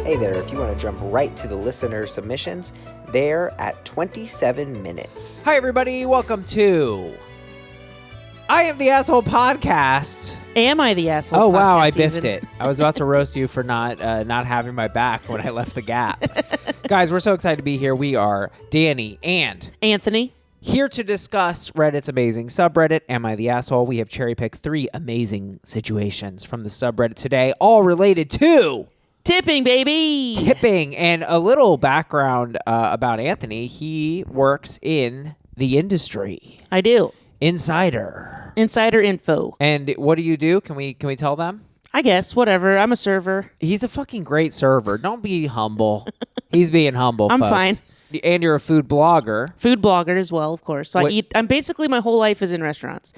Hey there, if you want to jump right to the listener submissions, they're at 27 minutes. Hi, everybody. Welcome to I Am the Asshole podcast. Am I the asshole? Oh, wow. I even? biffed it. I was about to roast you for not having my back when I left the gap. Guys, we're so excited to be here. We are Danny and Anthony. Here to discuss Reddit's amazing subreddit, Am I the Asshole? We have cherry-picked 3 amazing situations from the subreddit today, all related to Tipping, baby. tipping. And a little background about Anthony. He works in the industry. I do. Insider info. And what do you do? Can we tell them? I guess, whatever. I'm a server. He's a fucking great server. Don't be humble. He's being humble, I'm folks. fine. And you're a food blogger. Food blogger as well, of course. So What- I'm basically, my whole life is in restaurants.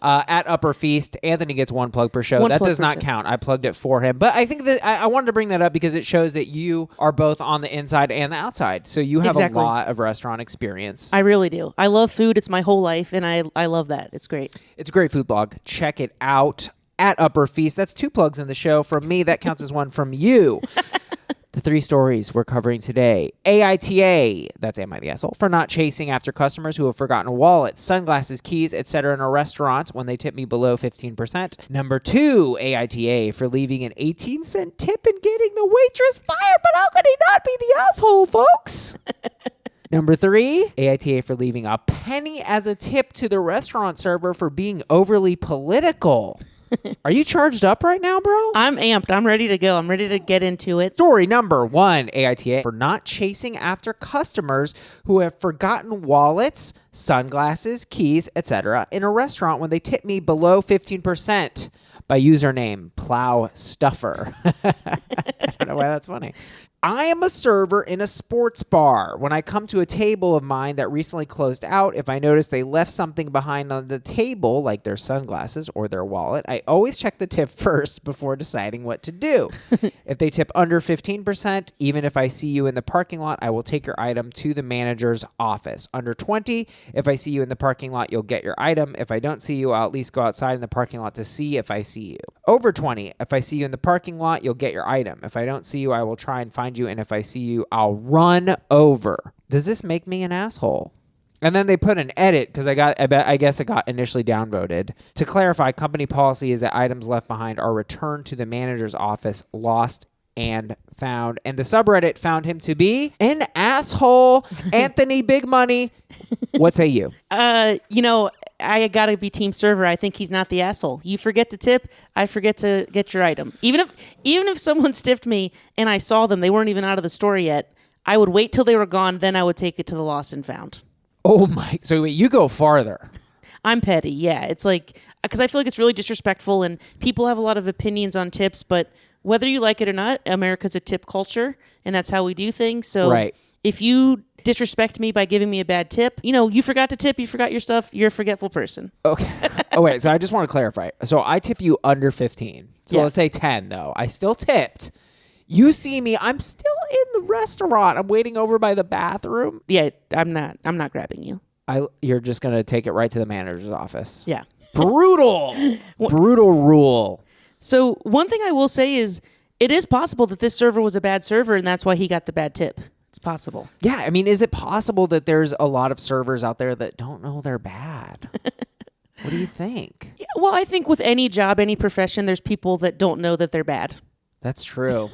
At Upper Feast, Anthony gets 1 plug per show. One That plug does per not show. count. I plugged it for him. But I think that I wanted to bring that up because it shows that you are both on the inside and the outside. So you have Exactly. a lot of restaurant experience. I really do. I love food. It's my whole life, and I love that. It's great. It's a great food blog. Check it out at Upper Feast. That's 2 plugs in the show from me. That counts as 1 from you. The 3 stories we're covering today. AITA, that's Am I the Asshole, for not chasing after customers who have forgotten wallets, sunglasses, keys, etc. in a restaurant when they tip me below 15%. Number 2, AITA, for leaving an 18-cent tip and getting the waitress fired. But how could he not be the asshole, folks? Number 3, AITA for leaving a penny as a tip to the restaurant server for being overly political. Are you charged up right now, bro? I'm amped. I'm ready to go. I'm ready to get into it. Story number 1, AITA for not chasing after customers who have forgotten wallets, sunglasses, keys, etc. in a restaurant when they tip me below 15% by username Plow Stuffer. I don't know why that's funny. I am a server in a sports bar. When I come to a table of mine that recently closed out, if I notice they left something behind on the table, like their sunglasses or their wallet, I always check the tip first before deciding what to do. If they tip under 15%, even if I see you in the parking lot, I will take your item to the manager's office. Under 20, if I see you in the parking lot, you'll get your item. If I don't see you, I'll at least go outside in the parking lot to see if I see you. Over 20, if I see you in the parking lot, you'll get your item. If I don't see you, I will try and find you, and if I see you, I'll run over. Does this make me an asshole? And then they put an edit because I guess it got initially downvoted. To clarify, company policy is that items left behind are returned to the manager's office, lost and found. And the subreddit found him to be an asshole. Anthony Big Money. What say you? I gotta be team server. I think he's not the asshole. You forget to tip, I forget to get your item. Even if someone stiffed me and I saw them, they weren't even out of the store yet, I would wait till they were gone, then I would take it to the lost and found. Oh my! So wait, you go farther. I'm petty, yeah. It's like, because I feel like it's really disrespectful, and people have a lot of opinions on tips, but whether you like it or not, America's a tip culture, and that's how we do things. So Right. If you disrespect me by giving me a bad tip, you forgot to tip, you forgot your stuff, you're a forgetful person. Okay. Oh, wait. So I just want to clarify. So I tip you under 15. So Yeah. let's say 10, though. I still tipped. You see me. I'm still in the restaurant. I'm waiting over by the bathroom. Yeah, I'm not grabbing you. You're just going to take it right to the manager's office. Yeah. Brutal. Brutal rule. So one thing I will say is it is possible that this server was a bad server and that's why he got the bad tip. It's possible. Yeah. I mean, is it possible that there's a lot of servers out there that don't know they're bad? What do you think? Yeah, well, I think with any job, any profession, there's people that don't know that they're bad. That's true.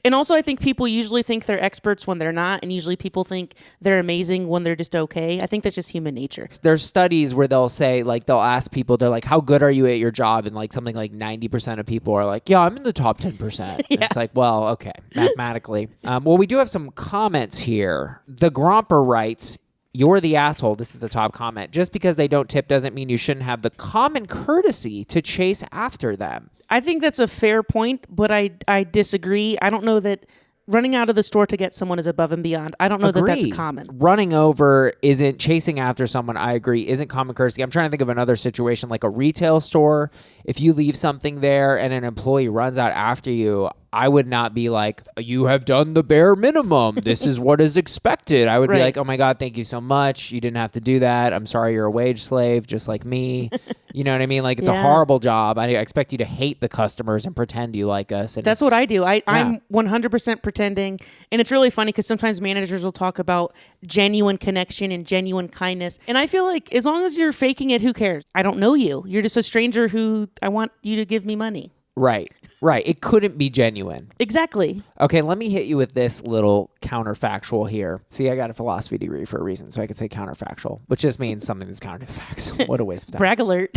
And also, I think people usually think they're experts when they're not, and usually people think they're amazing when they're just okay. I think that's just human nature. There's studies where they'll say, like, they'll ask people, they're like, how good are you at your job? And like something like 90% of people are like, yeah, I'm in the top 10%. Yeah. It's like, well, okay, mathematically. Well, we do have some comments here. The Gromper writes, you're the asshole. This is the top comment. Just because they don't tip doesn't mean you shouldn't have the common courtesy to chase after them. I think that's a fair point, but I disagree. I don't know that running out of the store to get someone is above and beyond. I don't know that that's common. Running over isn't chasing after someone. I agree. Isn't common courtesy. I'm trying to think of another situation like a retail store. If you leave something there and an employee runs out after you, I would not be like, you have done the bare minimum. This is what is expected. I would be like, oh my God, thank you so much. You didn't have to do that. I'm sorry you're a wage slave, just like me. You know what I mean? Like, it's a horrible job. I expect you to hate the customers and pretend you like us. And that's what I do. I'm 100% pretending. And it's really funny because sometimes managers will talk about genuine connection and genuine kindness. And I feel like as long as you're faking it, who cares? I don't know you. You're just a stranger who I want you to give me money. Right. It couldn't be genuine. Exactly. Okay, let me hit you with this little counterfactual here. See, I got a philosophy degree for a reason, so I could say counterfactual, which just means something that's counter to the facts. What a waste of time. Brag alert.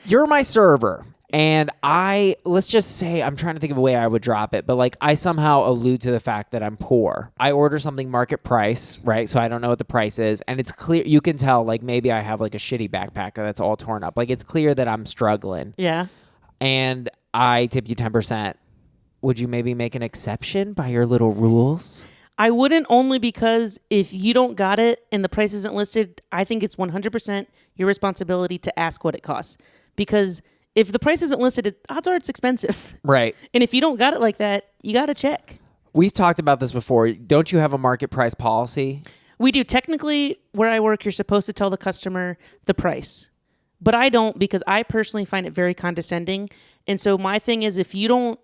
You're my server. And let's just say, I'm trying to think of a way I would drop it, but like I somehow allude to the fact that I'm poor. I order something market price, right? So I don't know what the price is. And it's clear, you can tell, like maybe I have like a shitty backpack that's all torn up. Like it's clear that I'm struggling. Yeah. And I tip you 10%. Would you maybe make an exception by your little rules? I wouldn't, only because if you don't got it and the price isn't listed, I think it's 100% your responsibility to ask what it costs. Because if the price isn't listed, odds are it's expensive. Right. And if you don't got it like that, you got to check. We've talked about this before. Don't you have a market price policy? We do. Technically, where I work, you're supposed to tell the customer the price. But I don't, because I personally find it very condescending. And so my thing is, if you want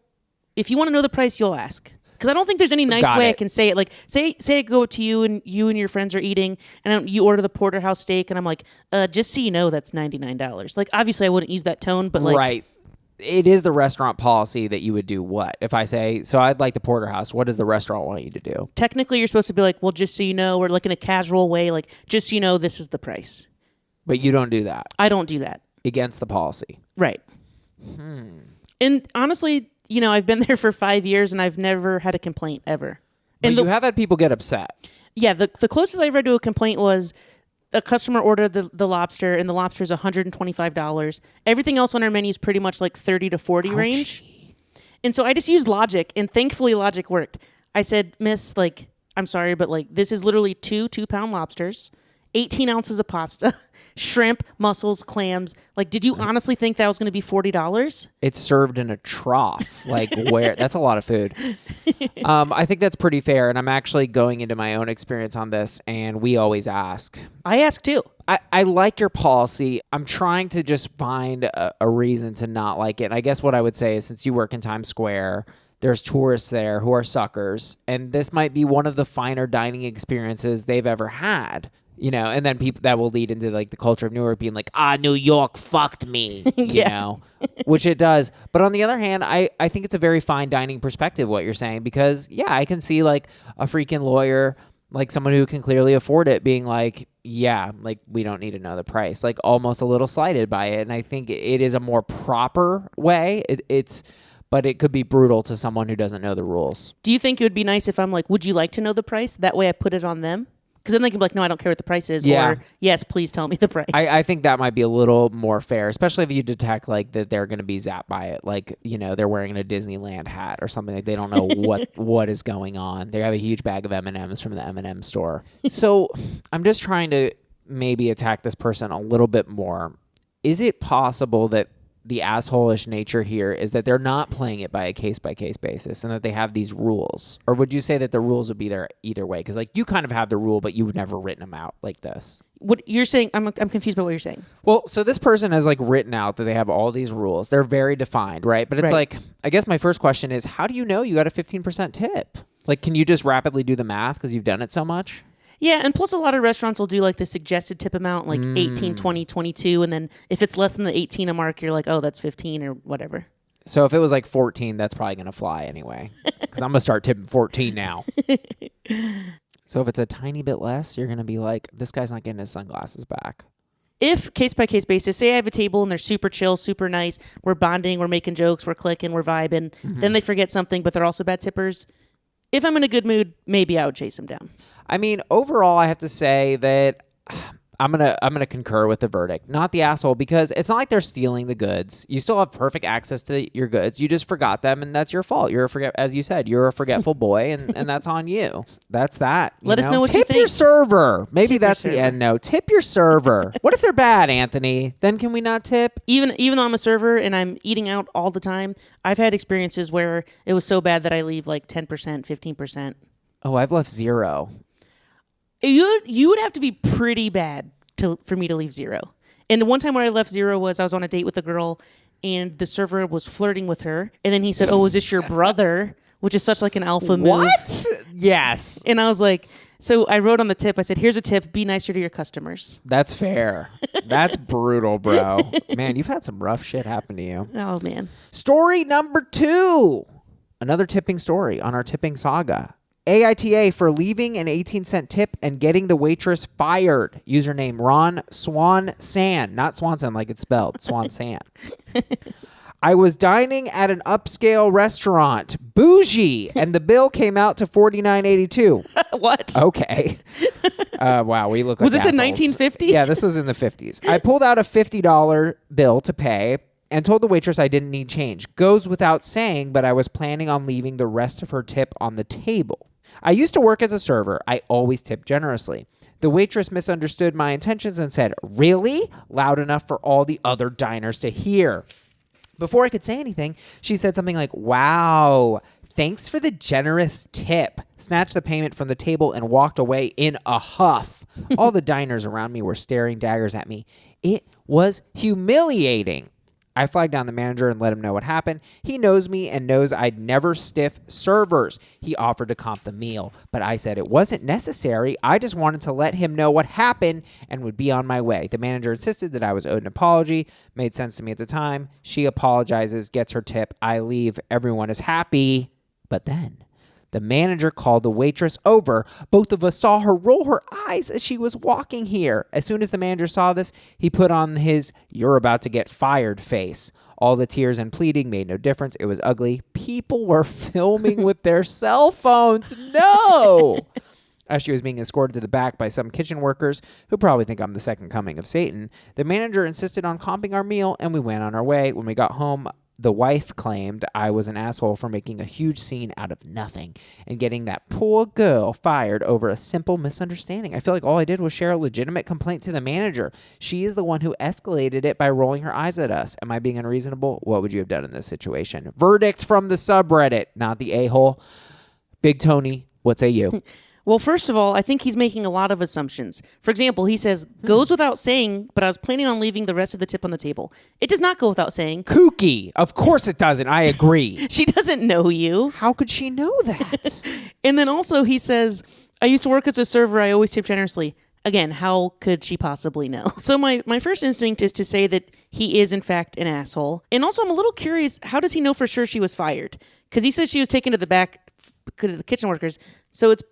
to know the price, you'll ask. Because I don't think there's any nice way I can say it. Like, say I go to you and your friends are eating, and you order the porterhouse steak, and I'm like, just so you know, that's $99. Like, obviously, I wouldn't use that tone, but like, right. It is the restaurant policy that you would do what? If I say, so I'd like the porterhouse, what does the restaurant want you to do? Technically, you're supposed to be like, well, just so you know, or like in a casual way, like, just so you know, this is the price. But you don't do that. I don't do that. Against the policy. Right. And honestly, I've been there for 5 years and I've never had a complaint ever. And you have had people get upset. Yeah, the closest I've read to a complaint was a customer ordered the lobster, and the lobster is $125. Everything else on our menu is pretty much like 30 to 40 range. And so I just used logic, and thankfully logic worked. I said, Miss, like, I'm sorry, but like this is literally 2-pound lobsters, 18 ounces of pasta, shrimp, mussels, clams. Like, did you honestly think that was going to be $40? It's served in a trough. Like, where? That's a lot of food. I think that's pretty fair. And I'm actually going into my own experience on this, and we always ask. I ask too. I like your policy. I'm trying to just find a reason to not like it. And I guess what I would say is, since you work in Times Square, there's tourists there who are suckers, and this might be one of the finer dining experiences they've ever had. And then people that will lead into like the culture of Newark being like, New York fucked me, you know, which it does. But on the other hand, I think it's a very fine dining perspective, what you're saying, because I can see like a freaking lawyer, like someone who can clearly afford it, being like, like we don't need to know the price, like almost a little slighted by it. And I think it is a more proper way. But it could be brutal to someone who doesn't know the rules. Do you think it would be nice if I'm like, would you like to know the price? That way I put it on them. Because then they can be like, no, I don't care what the price is. Yeah. Or, yes, please tell me the price. I think that might be a little more fair, especially if you detect like that they're going to be zapped by it. Like, they're wearing a Disneyland hat or something. Like they don't know what is going on. They have a huge bag of M&Ms from the M&M store. So I'm just trying to maybe attack this person a little bit more. Is it possible that the asshole-ish nature here is that they're not playing it by a case-by-case basis and that they have these rules? Or would you say that the rules would be there either way? Because like you kind of have the rule, but you've never written them out like this. What you're saying, I'm confused by what you're saying. Well, so this person has like written out that they have all these rules. They're very defined, right? But it's like, I guess my first question is, how do you know you got a 15% tip? Like, can you just rapidly do the math because you've done it so much? Yeah, and plus a lot of restaurants will do like the suggested tip amount, like 18, 20, 22, and then if it's less than the 18 a mark, you're like, oh, that's 15 or whatever. So if it was like 14, that's probably going to fly anyway, because I'm going to start tipping 14 now. So if it's a tiny bit less, you're going to be like, this guy's not getting his sunglasses back. If case-by-case basis, say I have a table and they're super chill, super nice, we're bonding, we're making jokes, we're clicking, we're vibing, then they forget something, but they're also bad tippers. If I'm in a good mood, maybe I would chase them down. I mean, overall, I have to say that I'm gonna concur with the verdict. Not the asshole, because it's not like they're stealing the goods. You still have perfect access to your goods. You just forgot them, and that's your fault. As you said, you're a forgetful boy, and that's on you. That's that. Let us know what you Tip think. your server. Maybe Tip that's your the server. end note. Tip your server. What if they're bad, Anthony? Then can we not tip? Even though I'm a server and I'm eating out all the time, I've had experiences where it was so bad that I leave like 10%, 15%. Oh, I've left 0. You would have to be pretty bad for me to leave 0. And the one time where I left 0 was I was on a date with a girl, and the server was flirting with her, and then he said, "Oh, is this your brother?" Which is such like an alpha move. What? Yes. And I was like, so I wrote on the tip, I said, "Here's a tip: be nicer to your customers." That's fair. That's brutal, bro. Man, you've had some rough shit happen to you. Oh man. Story number 2. Another tipping story on our tipping saga. AITA for leaving an 18-cent tip and getting the waitress fired. Username Ron Swan San. Not Swanson like it's spelled. Swan San. I was dining at an upscale restaurant. Bougie. And the bill came out to $49.82. What? Okay. Wow, we look like Was this in assholes. 1950? Yeah, this was in the 50s. I pulled out a $50 bill to pay and told the waitress I didn't need change. Goes without saying, but I was planning on leaving the rest of her tip on the table. I used to work as a server. I always tip generously. The waitress misunderstood my intentions and said, "Really?" loud enough for all the other diners to hear. Before I could say anything, she said something like, "Wow, thanks for the generous tip," snatched the payment from the table and walked away in a huff. All the diners around me were staring daggers at me. It was humiliating. I flagged down the manager and let him know what happened. He knows me and knows I'd never stiff servers. He offered to comp the meal, but I said it wasn't necessary. I just wanted to let him know what happened and would be on my way. The manager insisted that I was owed an apology. Made sense to me at the time. She apologizes, gets her tip. I leave. Everyone is happy. But then the manager called the waitress over. Both of us saw her roll her eyes as she was walking here. As soon as the manager saw this, he put on his "you're about to get fired" face. All the tears and pleading made no difference. It was ugly. People were filming with their cell phones. No! As she was being escorted to the back by some kitchen workers who probably think I'm the second coming of Satan, the manager insisted on comping our meal, and we went on our way. When we got home, the wife claimed I was an asshole for making a huge scene out of nothing and getting that poor girl fired over a simple misunderstanding. I feel like all I did was share a legitimate complaint to the manager. She is the one who escalated it by rolling her eyes at us. Am I being unreasonable? What would you have done in this situation? Verdict from the subreddit, not the a-hole. Big Tony, what say you? Well, first of all, I think he's making a lot of assumptions. For example, he says, "Goes without saying, but I was planning on leaving the rest of the tip on the table." It does not go without saying. Kooky. Of course it doesn't. I agree. She doesn't know you. How could she know that? And then also he says, "I used to work as a server. I always tip generously." Again, how could she possibly know? So my first instinct is to say that he is, in fact, an asshole. And also, I'm a little curious, how does he know for sure she was fired? Because he says she was taken to the back to the kitchen workers. So it's...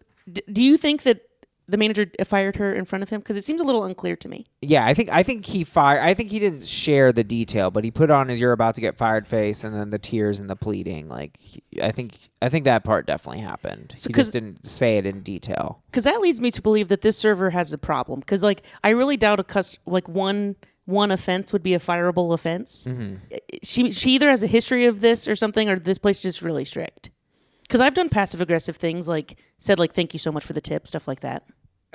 Do you think that the manager fired her in front of him? Because it seems a little unclear to me. Yeah, I think he fired. I think he didn't share the detail, but he put on his "you're about to get fired" face, and then the tears and the pleading. Like, I think that part definitely happened. So he just didn't say it in detail. Because that leads me to believe that this server has a problem. Because I really doubt one offense would be a fireable offense. Mm-hmm. She either has a history of this or something, or this place is just really strict. Because I've done passive-aggressive things, said, "Thank you so much for the tip," stuff like that.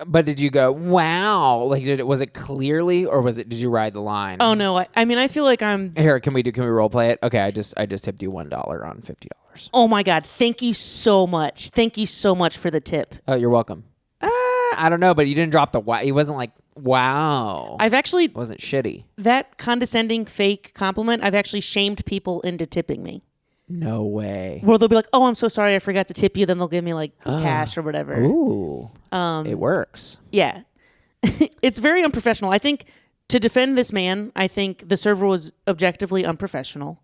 But did you go, "Wow"? Was it clearly, or did you ride the line? Oh, no. I mean, I feel like I'm... Here, can we role play it? Okay, I just tipped you $1 on $50. Oh, my God. Thank you so much. Thank you so much for the tip. Oh, you're welcome. I don't know, but you didn't drop the wow. He wasn't like, "Wow." I've actually... It wasn't shitty. That condescending fake compliment, I've actually shamed people into tipping me. No way. Well, they'll be like, "Oh, I'm so sorry, I forgot to tip you." Then they'll give me cash or whatever. Ooh. It works. Yeah. It's very unprofessional. I think to defend this man, I think the server was objectively unprofessional.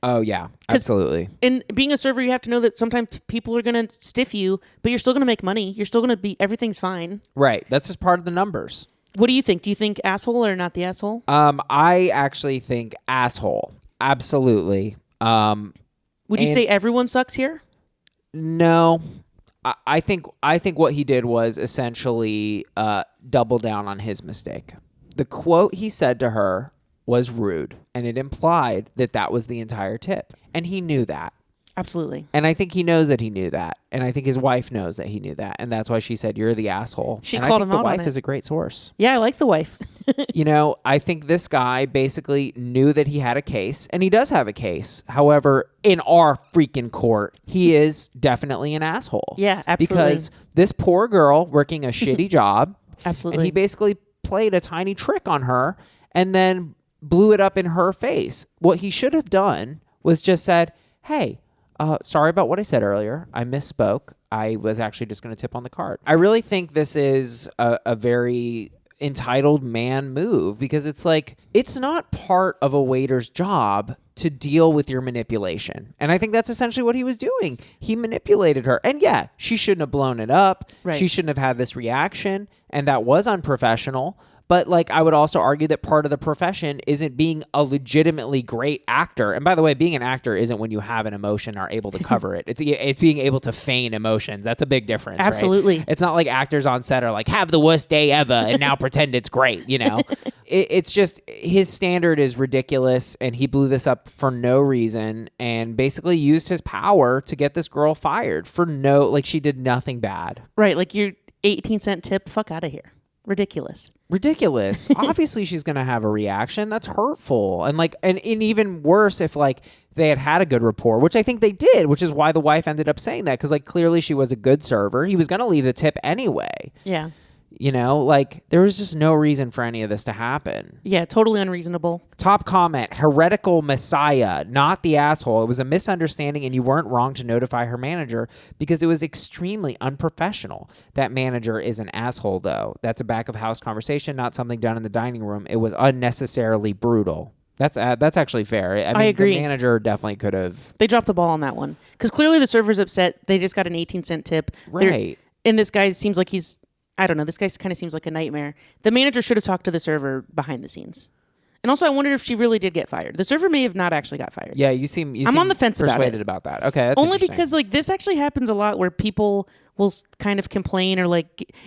Oh, yeah. Absolutely. In being a server, you have to know that sometimes people are going to stiff you, but you're still going to make money. You're still going to be... Everything's fine. Right. That's just part of the numbers. What do you think? Do you think asshole or not the asshole? I actually think asshole. Absolutely. Would you say everyone sucks here? No. I think what he did was essentially double down on his mistake. The quote he said to her was rude, and it implied that was the entire tip. And he knew that. Absolutely. And I think he knows that he knew that. And I think his wife knows that he knew that. And that's why she said, "You're the asshole." She and called I think him out the on wife it. is a great source. Yeah, I like the wife. I think this guy basically knew that he had a case, and he does have a case. However, in our freaking court, he is definitely an asshole. Yeah, absolutely. Because this poor girl working a shitty job, Absolutely. and he basically played a tiny trick on her and then blew it up in her face. What he should have done was just said, "Hey, sorry about what I said earlier. I misspoke. I was actually just going to tip on the card." I really think this is a very entitled man move, because it's like, it's not part of a waiter's job to deal with your manipulation. And I think that's essentially what he was doing. He manipulated her. And yeah, she shouldn't have blown it up. Right. She shouldn't have had this reaction. And that was unprofessional. But like, I would also argue that part of the profession isn't being a legitimately great actor. And by the way, being an actor isn't when you have an emotion are able to cover it. It's being able to feign emotions. That's a big difference. Absolutely. Right? It's not like actors on set are like, have the worst day ever and now pretend it's great. It's just, his standard is ridiculous, and he blew this up for no reason and basically used his power to get this girl fired for she did nothing bad. Right. Like, your 18-cent tip, fuck out of here. Ridiculous. Obviously she's going to have a reaction. That's hurtful. And even worse if they had a good rapport, which I think they did, which is why the wife ended up saying that. Cause clearly she was a good server. He was going to leave the tip anyway. Yeah. There was just no reason for any of this to happen. Yeah. Totally unreasonable. Top comment, heretical messiah, not the asshole. It was a misunderstanding and you weren't wrong to notify her manager because it was extremely unprofessional. That manager is an asshole though. That's a back of house conversation, not something done in the dining room. It was unnecessarily brutal. That's actually fair. I mean, agree. The manager definitely could have. They dropped the ball on that one because clearly the server's upset. They just got an 18-cent tip. Right. And this guy seems like I don't know. This guy kind of seems like a nightmare. The manager should have talked to the server behind the scenes. And also, I wonder if she really did get fired. The server may have not actually got fired. Yeah, you seem I'm on the fence persuaded about that. Okay, that's only interesting. because this actually happens a lot where people will kind of complain or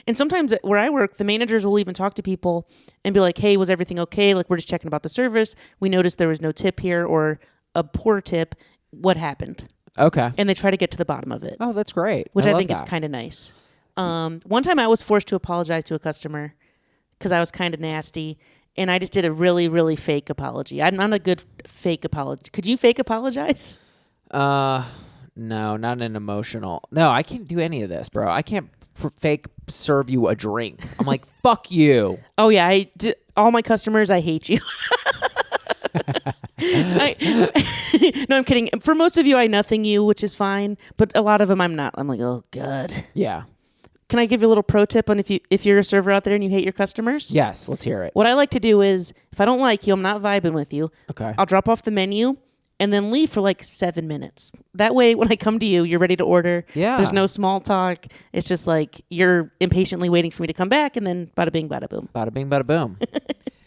and sometimes where I work, the managers will even talk to people and be like, "Hey, was everything okay? We're just checking about the service. We noticed there was no tip here or a poor tip. What happened?" Okay. And they try to get to the bottom of it. Oh, that's great. Which I think is is kind of nice. One time I was forced to apologize to a customer because I was kind of nasty, and I just did a really, really fake apology. I'm not a good fake apology. Could you fake apologize? No, not an emotional. No, I can't do any of this, bro. I can't fake serve you a drink. I'm like, fuck you. Oh, yeah. All my customers, I hate you. No, I'm kidding. For most of you, I nothing you, which is fine. But a lot of them, I'm not. I'm like, oh, God. Yeah. Can I give you a little pro tip on if you're a server out there and you hate your customers? Yes, let's hear it. What I like to do is, if I don't like you, I'm not vibing with you. Okay. I'll drop off the menu and then leave for 7 minutes. That way, when I come to you, you're ready to order. Yeah. There's no small talk. It's just you're impatiently waiting for me to come back, and then bada bing, bada boom. Bada bing, bada boom.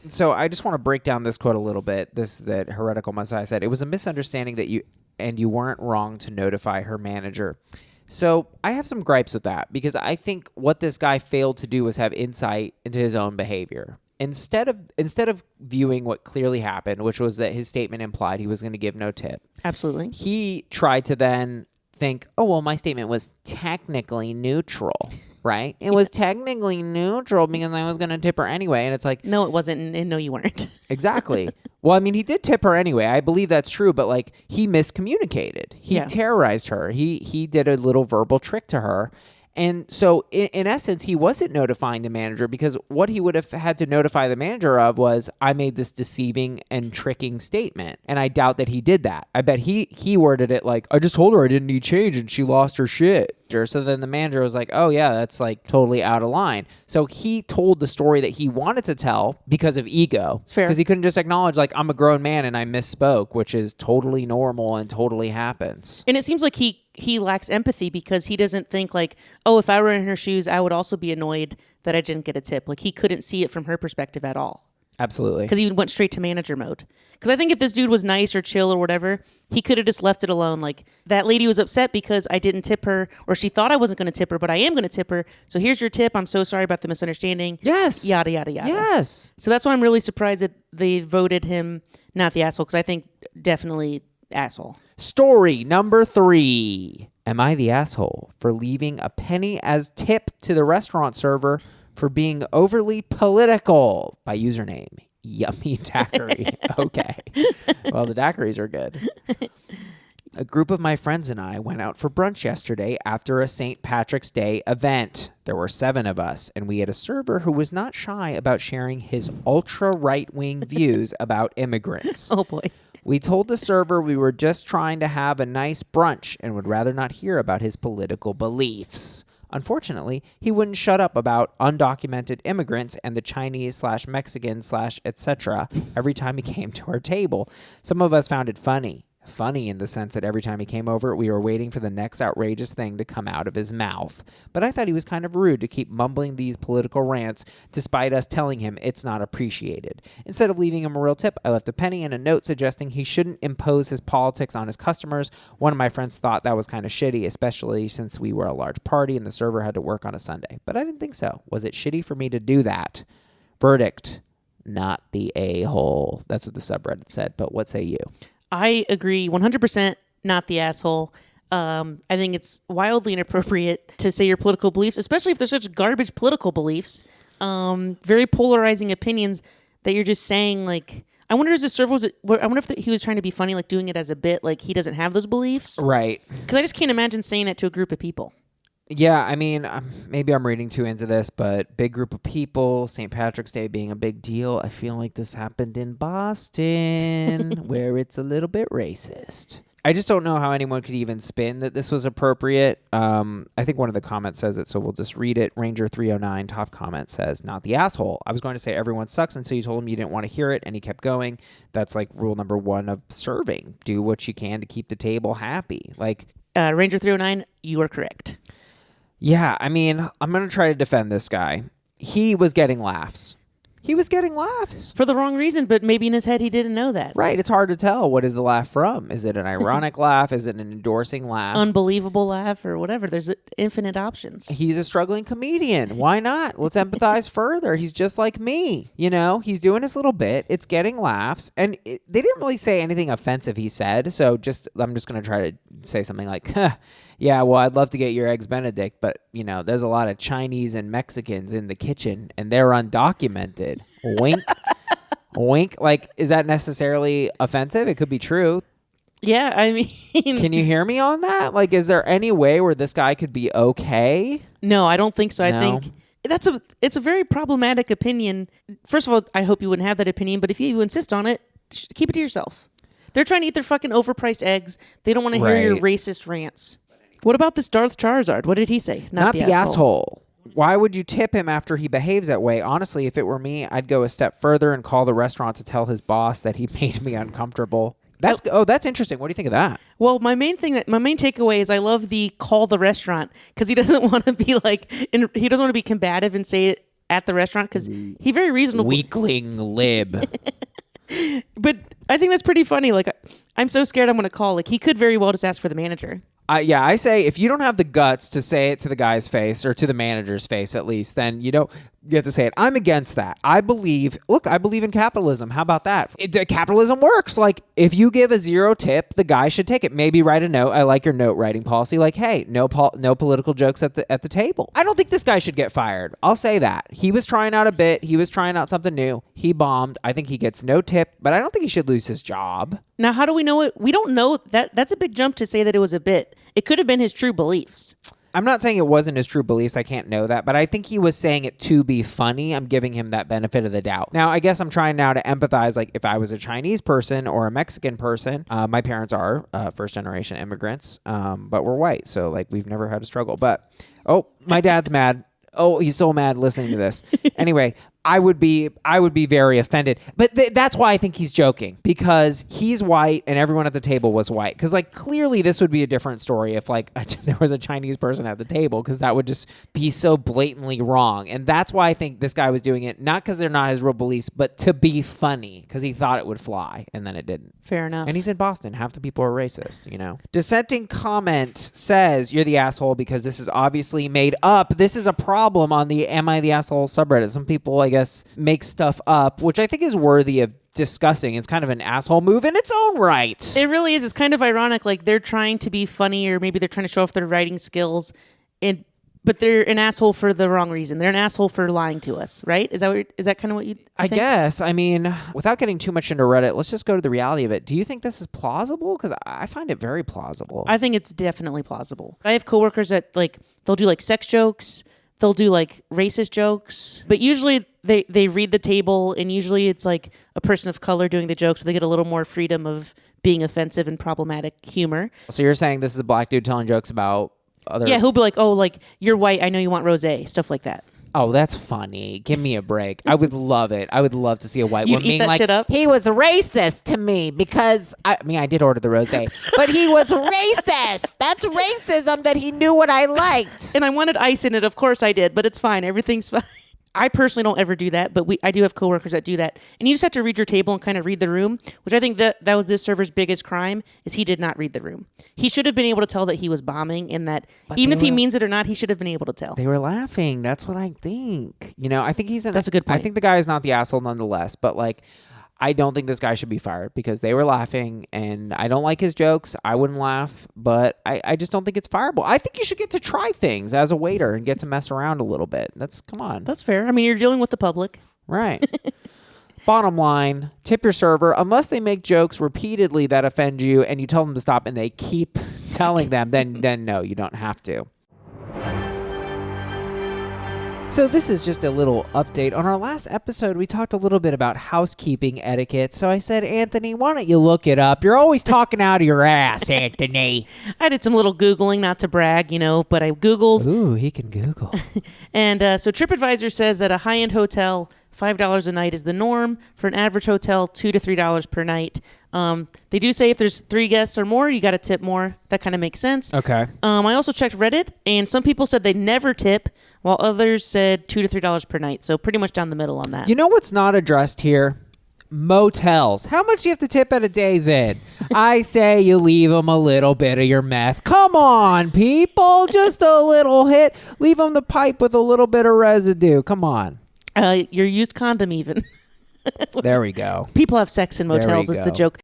So I just want to break down this quote a little bit. That heretical Messiah said, it was a misunderstanding that you weren't wrong to notify her manager. So I have some gripes with that because I think what this guy failed to do was have insight into his own behavior. Instead of viewing what clearly happened, which was that his statement implied he was going to give no tip. Absolutely. He tried to then think, oh, well, my statement was technically neutral, right? It was technically neutral because I was going to tip her anyway. And it's like, no, it wasn't. And no, you weren't. Exactly. Well, I mean, he did tip her anyway. I believe that's true. But he miscommunicated. He terrorized her. He did a little verbal trick to her. And so, in essence, he wasn't notifying the manager because what he would have had to notify the manager of was, I made this deceiving and tricking statement. And I doubt that he did that. I bet he worded it like, I just told her I didn't need change and she lost her shit. So then the manager was like, oh, yeah, that's totally out of line. So he told the story that he wanted to tell because of ego. It's fair. Because he couldn't just acknowledge, I'm a grown man and I misspoke, which is totally normal and totally happens. And it seems like he lacks empathy because he doesn't think oh, if I were in her shoes, I would also be annoyed that I didn't get a tip. He couldn't see it from her perspective at all. Absolutely. Because he went straight to manager mode. Because I think if this dude was nice or chill or whatever, he could have just left it alone. Like, that lady was upset because I didn't tip her, or she thought I wasn't going to tip her, but I am going to tip her. So here's your tip. I'm so sorry about the misunderstanding. Yes. Yada, yada, yada. Yes. So that's why I'm really surprised that they voted him not the asshole, because I think definitely asshole. Story number 3. Am I the asshole for leaving a penny as tip to the restaurant server for being overly political by username Yummy Daiquiri? Okay. Well, the daiquiris are good. A group of my friends and I went out for brunch yesterday after a St. Patrick's Day event. There were 7 of us, and we had a server who was not shy about sharing his ultra right-wing views about immigrants. Oh, boy. We told the server we were just trying to have a nice brunch and would rather not hear about his political beliefs. Unfortunately, he wouldn't shut up about undocumented immigrants and the Chinese/Mexican/etc. every time he came to our table. Some of us found it funny. Funny in the sense that every time he came over, we were waiting for the next outrageous thing to come out of his mouth. But I thought he was kind of rude to keep mumbling these political rants despite us telling him it's not appreciated. Instead of leaving him a real tip, I left a penny and a note suggesting he shouldn't impose his politics on his customers. One of my friends thought that was kind of shitty, especially since we were a large party and the server had to work on a Sunday. But I didn't think so. Was it shitty for me to do that? Verdict, not the a-hole. That's what the subreddit said, but what say you? I agree 100% not the asshole. I think it's wildly inappropriate to say your political beliefs, especially if they're such garbage political beliefs. Very polarizing opinions that you're just saying, like, I wonder if the server I wonder if he was trying to be funny, like doing it as a bit, like he doesn't have those beliefs. Right. Because I just can't imagine saying that to a group of people. Yeah, I mean, maybe I'm reading too into this, but big group of people, St. Patrick's Day being a big deal. I feel like this happened in Boston, where it's a little bit racist. I just don't know how anyone could even spin that this was appropriate. I think one of the comments says it, so we'll just read it. Ranger309, top comment, says, not the asshole. I was going to say everyone sucks until you told him you didn't want to hear it, and he kept going. That's like rule number 1 of serving. Do what you can to keep the table happy. Like, Ranger309, you are correct. Yeah, I mean, I'm going to try to defend this guy. He was getting laughs. He was getting laughs. For the wrong reason, but maybe in his head he didn't know that. Right. It's hard to tell. What is the laugh from? Is it an ironic laugh? Is it an endorsing laugh? Unbelievable laugh or whatever. There's infinite options. He's a struggling comedian. Why not? Let's empathize further. He's just like me. You know, he's doing his little bit. It's getting laughs. And they didn't really say anything offensive, he said. So I'm just going to try to say something like, yeah, well, I'd love to get your eggs Benedict, but, you know, there's a lot of Chinese and Mexicans in the kitchen, and they're undocumented. Wink. Wink. Like, is that necessarily offensive? It could be true. Yeah, I mean... Can you hear me on that? Like, is there any way where this guy could be okay? No, I don't think so. No? I think it's a very problematic opinion. First of all, I hope you wouldn't have that opinion, but if you insist on it, keep it to yourself. They're trying to eat their fucking overpriced eggs. They don't want to hear your racist rants. What about this Darth Charizard? What did he say? Not the asshole. Why would you tip him after he behaves that way? Honestly, if it were me, I'd go a step further and call the restaurant to tell his boss that he made me uncomfortable. That's interesting. What do you think of that? Well, my main takeaway is I love the call the restaurant, because he doesn't want to be like, he doesn't want to be combative and say it at the restaurant, because he very reasonable. Weakling lib. But I think that's pretty funny. Like, I'm so scared I'm going to call. Like, he could very well just ask for the manager. Yeah, I say if you don't have the guts to say it to the guy's face, or to the manager's face at least, then you have to say it. I'm against that. I believe in capitalism. How about that? Capitalism works. Like, if you give a 0 tip, the guy should take it. Maybe write a note. I like your note writing policy. Like, hey, no political jokes at the table. I don't think this guy should get fired. I'll say that. He was trying out a bit. He was trying out something new. He bombed. I think he gets no tip, but I don't think he should lose his job. Now, how do we know it? We don't know that. That's a big jump to say that it was a bit. It could have been his true beliefs. I'm not saying it wasn't his true beliefs. I can't know that. But I think he was saying it to be funny. I'm giving him that benefit of the doubt. Now, I guess I'm trying now to empathize. Like, if I was a Chinese person or a Mexican person, my parents are first-generation immigrants, but we're white. So, like, we've never had a struggle. But, my dad's mad. Oh, he's so mad listening to this. Anyway, I would be very offended. But that's why I think he's joking, because he's white and everyone at the table was white. Because like clearly this would be a different story if like there was a Chinese person at the table, because that would just be so blatantly wrong. And that's why I think this guy was doing it, not because they're not his real beliefs, but to be funny, because he thought it would fly and then it didn't. Fair enough. And he's in Boston. Half the people are racist, you know. Dissenting comment says, you're the asshole because this is obviously made up. This is a problem on the Am I the Asshole subreddit. Some people, I guess, make stuff up, which I think is worthy of discussing. It's kind of an asshole move in its own right. It really is. It's kind of ironic. Like they're trying to be funny, or maybe they're trying to show off their writing skills, but they're an asshole for the wrong reason. They're an asshole for lying to us, right? Is that kind of what you think? I guess. I mean, without getting too much into Reddit, let's just go to the reality of it. Do you think this is plausible? Because I find it very plausible. I think it's definitely plausible. I have coworkers that like they'll do like sex jokes, they'll do like racist jokes, but usually they read the table, and usually it's like a person of color doing the joke, so they get a little more freedom of being offensive and problematic humor. So you're saying this is a black dude telling jokes about other... Yeah, he'll be like, oh, like, you're white, I know you want rosé, stuff like that. Oh, that's funny. Give me a break. I would love it. I would love to see a white woman eat being that like, shit up? he was racist to me because, I did order the rosé, but he was racist. That's racism that he knew what I liked. And I wanted ice in it. Of course I did, but it's fine. Everything's fine. I personally don't ever do that, but I do have coworkers that do that. And you just have to read your table and kind of read the room, which I think that was this server's biggest crime, is he did not read the room. He should have been able to tell that he was bombing, and that even if he means it or not, he should have been able to tell. They were laughing. That's what I think. You know, I think that's a good point. I think the guy is not the asshole nonetheless, but like, I don't think this guy should be fired because they were laughing, and I don't like his jokes. I wouldn't laugh, but I just don't think it's fireable. I think you should get to try things as a waiter and get to mess around a little bit. Come on. That's fair. I mean, you're dealing with the public. Right. Bottom line, tip your server unless they make jokes repeatedly that offend you and you tell them to stop and they keep telling them, then no, you don't have to. So this is just a little update. On our last episode, we talked a little bit about housekeeping etiquette. So I said, Anthony, why don't you look it up? You're always talking out of your ass, Anthony. I did some little Googling, not to brag, but I Googled. Ooh, he can Google. And so TripAdvisor says that a high-end hotel, $5 a night is the norm. For an average hotel, $2 to $3 per night. They do say if there's 3 guests or more, you got to tip more. That kind of makes sense. Okay. I also checked Reddit, and some people said they never tip, while others said $2 to $3 per night. So pretty much down the middle on that. You know what's not addressed here? Motels. How much do you have to tip at a Days Inn? I say you leave them a little bit of your meth. Come on, people. Just a little hit. Leave them the pipe with a little bit of residue. Come on. Your used condom even. There we go. People have sex in motels is the joke.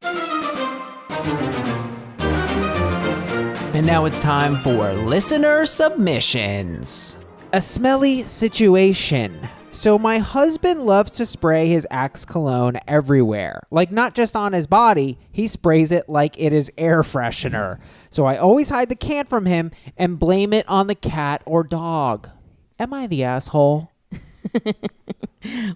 And now it's time for listener submissions. A smelly situation. So my husband loves to spray his Axe cologne everywhere. Like not just on his body, he sprays it like it is air freshener. So I always hide the can from him and blame it on the cat or dog. Am I the asshole?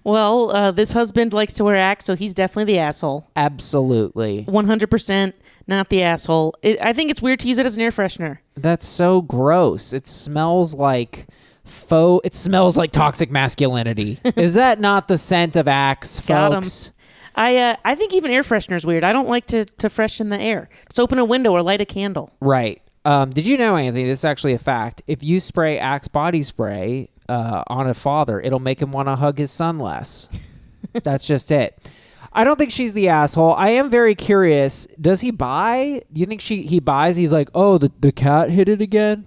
Well, this husband likes to wear Axe, so he's definitely the asshole. Absolutely. 100% not the asshole. I think it's weird to use it as an air freshener. That's so gross. It smells like it smells like toxic masculinity. Is that not the scent of Axe, folks? I think even air freshener is weird. I don't like to freshen the air. Just open a window or light a candle. Right. Did you know, Anthony, this is actually a fact. If you spray Axe body spray on a father, it'll make him want to hug his son less. That's just it. I don't think she's the asshole. I am very curious. Does he buy? Do you think he buys? He's like, oh, the cat hit it again?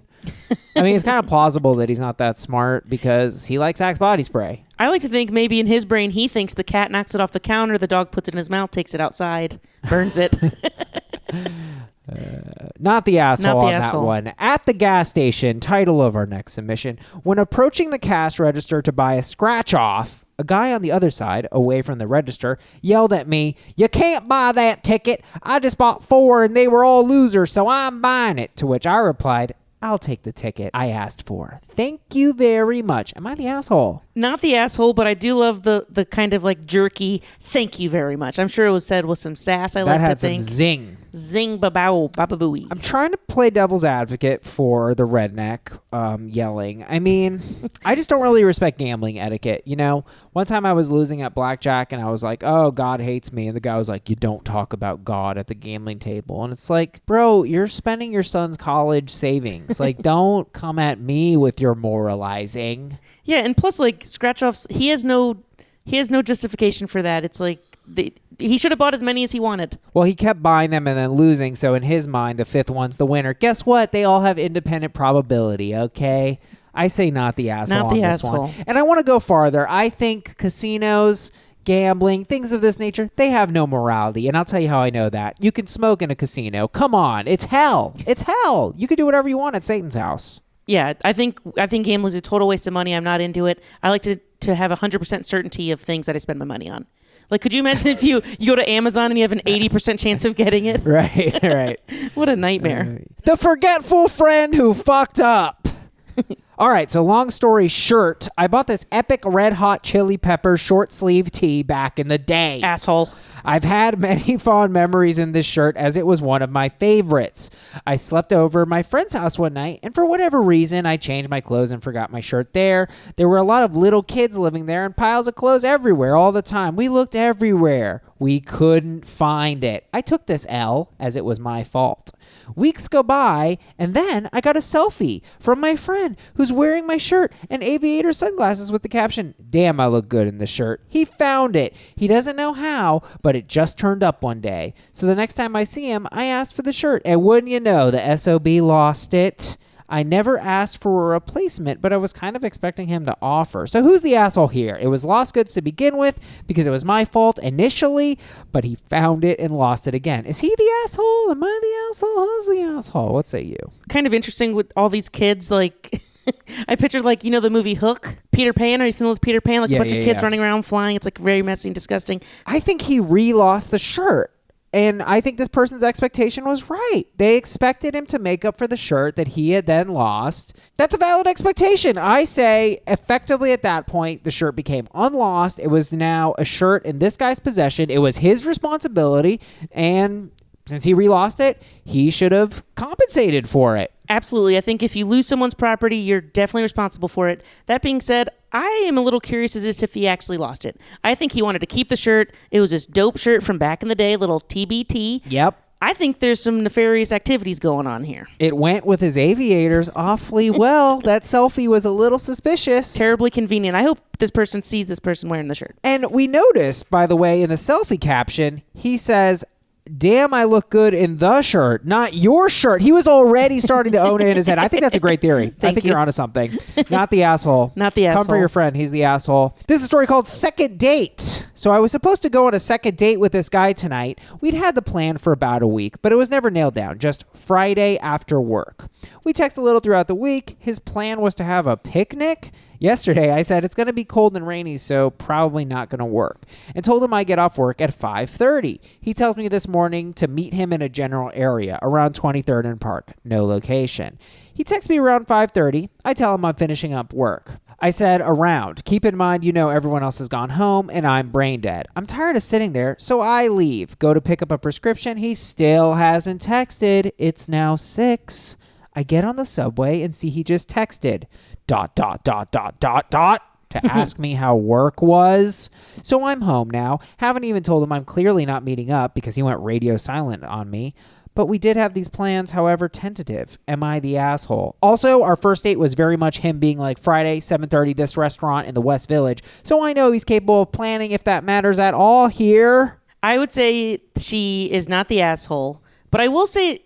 I mean, it's kind of plausible that he's not that smart because he likes Axe body spray. I like to think maybe in his brain he thinks the cat knocks it off the counter, the dog puts it in his mouth, takes it outside, burns it. Not the asshole on asshole. That one. At the gas station, title of our next submission. When approaching the cash register to buy a scratch off, a guy on the other side, away from the register, yelled at me, "You can't buy that ticket. I just bought 4 and they were all losers, so I'm buying it." To which I replied, "I'll take the ticket I asked for. Thank you very much." Am I the asshole? Not the asshole, but I do love the kind of like jerky, "thank you very much." I'm sure it was said with some sass. I like that to had some think. zing. Zing babao bababooey. I'm trying to play devil's advocate for the redneck yelling. I mean, I just don't really respect gambling etiquette. You know, one time I was losing at blackjack and I was like, oh, God hates me. And the guy was like, you don't talk about God at the gambling table. And it's like, bro, you're spending your son's college savings. Like, don't come at me with your moralizing. Yeah, and plus, like, scratch-offs, he has no justification for that. It's like, he should have bought as many as he wanted. Well, he kept buying them and then losing, so in his mind, the fifth one's the winner. Guess what? They all have independent probability, okay? I say not the asshole Not the on this asshole. one. And I want to go farther. I think casinos, gambling, things of this nature, they have no morality. And I'll tell you how I know that. You can smoke in a casino. Come on. It's hell. It's hell. You can do whatever you want at Satan's house. Yeah, I think gambling is a total waste of money. I'm not into it. I like to have 100% certainty of things that I spend my money on. Like, could you imagine if you go to Amazon and you have an 80% chance of getting it? Right, right. What a nightmare. The forgetful friend who fucked up. All right, so long story short, I bought this epic Red Hot Chili Pepper short sleeve tee back in the day. Asshole. I've had many fond memories in this shirt as it was one of my favorites. I slept over at my friend's house one night, and for whatever reason, I changed my clothes and forgot my shirt there. There were a lot of little kids living there and piles of clothes everywhere all the time. We looked everywhere. We couldn't find it. I took this L as it was my fault. Weeks go by, and then I got a selfie from my friend who's wearing my shirt and aviator sunglasses with the caption, "Damn, I look good in this shirt." He found it. He doesn't know how, but it just turned up one day. So the next time I see him, I asked for the shirt, and wouldn't you know, the SOB lost it. I never asked for a replacement, but I was kind of expecting him to offer. So who's the asshole here? It was lost goods to begin with because it was my fault initially, but he found it and lost it again. Is he the asshole? Am I the asshole? Who's the asshole? What say you? Kind of interesting with all these kids, like... I pictured, like, you know, the movie Hook, Peter Pan. Are you familiar with Peter Pan? Like a bunch of kids running around flying. It's like very messy and disgusting. I think he re-lost the shirt. And I think this person's expectation was right. They expected him to make up for the shirt that he had then lost. That's a valid expectation. I say effectively at that point, the shirt became unlost. It was now a shirt in this guy's possession. It was his responsibility. And since he re-lost it, he should have compensated for it. Absolutely. I think if you lose someone's property, you're definitely responsible for it. That being said, I am a little curious as if he actually lost it. I think he wanted to keep the shirt. It was this dope shirt from back in the day, little TBT. Yep. I think there's some nefarious activities going on here. It went with his aviators awfully well. That selfie was a little suspicious. Terribly convenient. I hope this person sees this person wearing the shirt. And we noticed, by the way, in the selfie caption, he says, "Damn, I look good in the shirt, not your shirt." He was already starting to own it in his head. I think that's a great theory. I think you're onto something. Not the asshole. Not the asshole. Come for your friend. He's the asshole. This is a story called Second Date. So I was supposed to go on a second date with this guy tonight. We'd had the plan for about a week, but it was never nailed down. Just Friday after work. We text a little throughout the week. His plan was to have a picnic. Yesterday, I said it's going to be cold and rainy, so probably not going to work, and told him I get off work at 5:30. He tells me this morning to meet him in a general area around 23rd and Park. No location. He texts me around 5:30. I tell him I'm finishing up work. I said around. Keep in mind, you know, everyone else has gone home and I'm brain dead. I'm tired of sitting there, so I leave. Go to pick up a prescription. He still hasn't texted. It's now 6. I get on the subway and see he just texted ... to ask me how work was. So I'm home now. Haven't even told him I'm clearly not meeting up because he went radio silent on me. But we did have these plans, however tentative. Am I the asshole? Also, our first date was very much him being like, Friday, 7:30, this restaurant in the West Village. So I know he's capable of planning, if that matters at all here. I would say she is not the asshole. But I will say...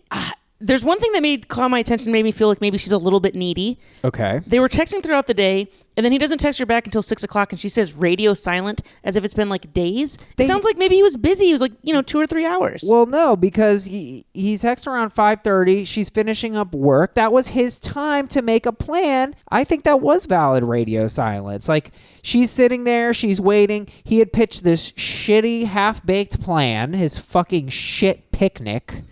there's one thing that caught my attention, made me feel like maybe she's a little bit needy. Okay. They were texting throughout the day, and then he doesn't text her back until 6 o'clock, and she says radio silent as if it's been like days. It sounds like maybe he was busy. He was like, 2 or 3 hours. Well, no, because he texts around 5:30. She's finishing up work. That was his time to make a plan. I think that was valid radio silence. Like, she's sitting there, she's waiting. He had pitched this shitty, half-baked plan, his fucking shit picnic.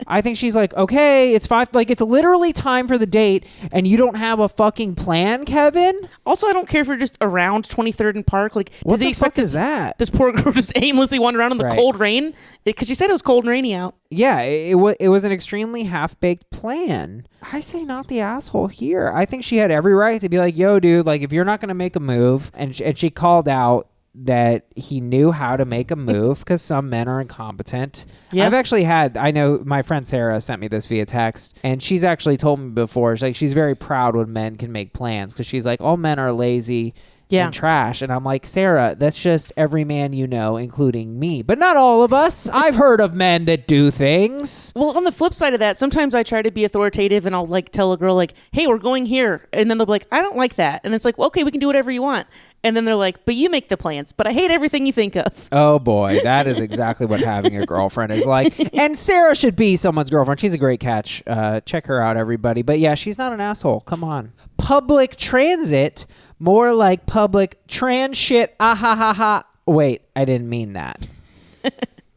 I think she's like, okay, it's 5. Like, it's literally time for the date, and you don't have a fucking plan, Kevin? Also, I don't care if you're just around 23rd and Park. Like, What does he the expect fuck is that? this poor girl just aimlessly wander around in the Right. cold rain? Because she said it was cold and rainy out. Yeah, it was an extremely half-baked plan. I say not the asshole here. I think she had every right to be like, yo, dude, like, if you're not going to make a move, and she called out that he knew how to make a move because some men are incompetent. Yeah. I've actually I know my friend Sarah sent me this via text, and she's actually told me before, she's very proud when men can make plans because she's like, all men are lazy and trash. And I'm like, Sarah, that's just every man you know, including me. But not all of us. I've heard of men that do things. Well, on the flip side of that, sometimes I try to be authoritative and I'll like tell a girl like, hey, we're going here. And then they'll be like, I don't like that. And it's like, well, okay, we can do whatever you want. And then they're like, but you make the plans, but I hate everything you think of. Oh boy, that is exactly what having a girlfriend is like. And Sarah should be someone's girlfriend. She's a great catch. Check her out, everybody. But yeah, she's not an asshole. Come on. Public transit, more like public trans shit. Ah ha ha ha. Wait, I didn't mean that.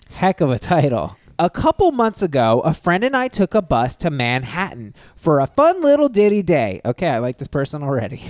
Heck of a title. A couple months ago, a friend and I took a bus to Manhattan for a fun little ditty day. Okay, I like this person already.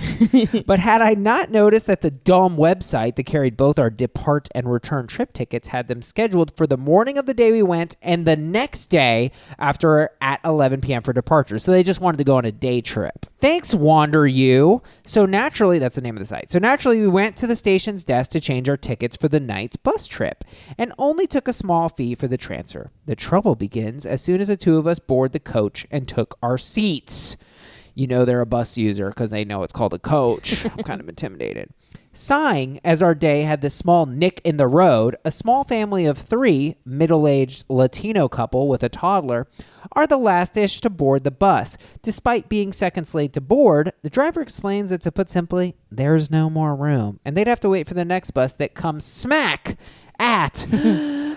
But had I not noticed that the dumb website that carried both our depart and return trip tickets had them scheduled for the morning of the day we went and the next day after at 11 p.m. for departure. So they just wanted to go on a day trip. Thanks, Wander You. So naturally, that's the name of the site. So naturally, we went to the station's desk to change our tickets for the night's bus trip and only took a small fee for the transfer. The trouble begins as soon as the two of us board the coach and took our seats. You know they're a bus user because they know it's called a coach. I'm kind of intimidated. Sighing as our day had this small nick in the road, a small family of 3, middle-aged Latino couple with a toddler, are the last-ish to board the bus. Despite being seconds late to board, the driver explains that, to put simply, there's no more room, and they'd have to wait for the next bus that comes smack at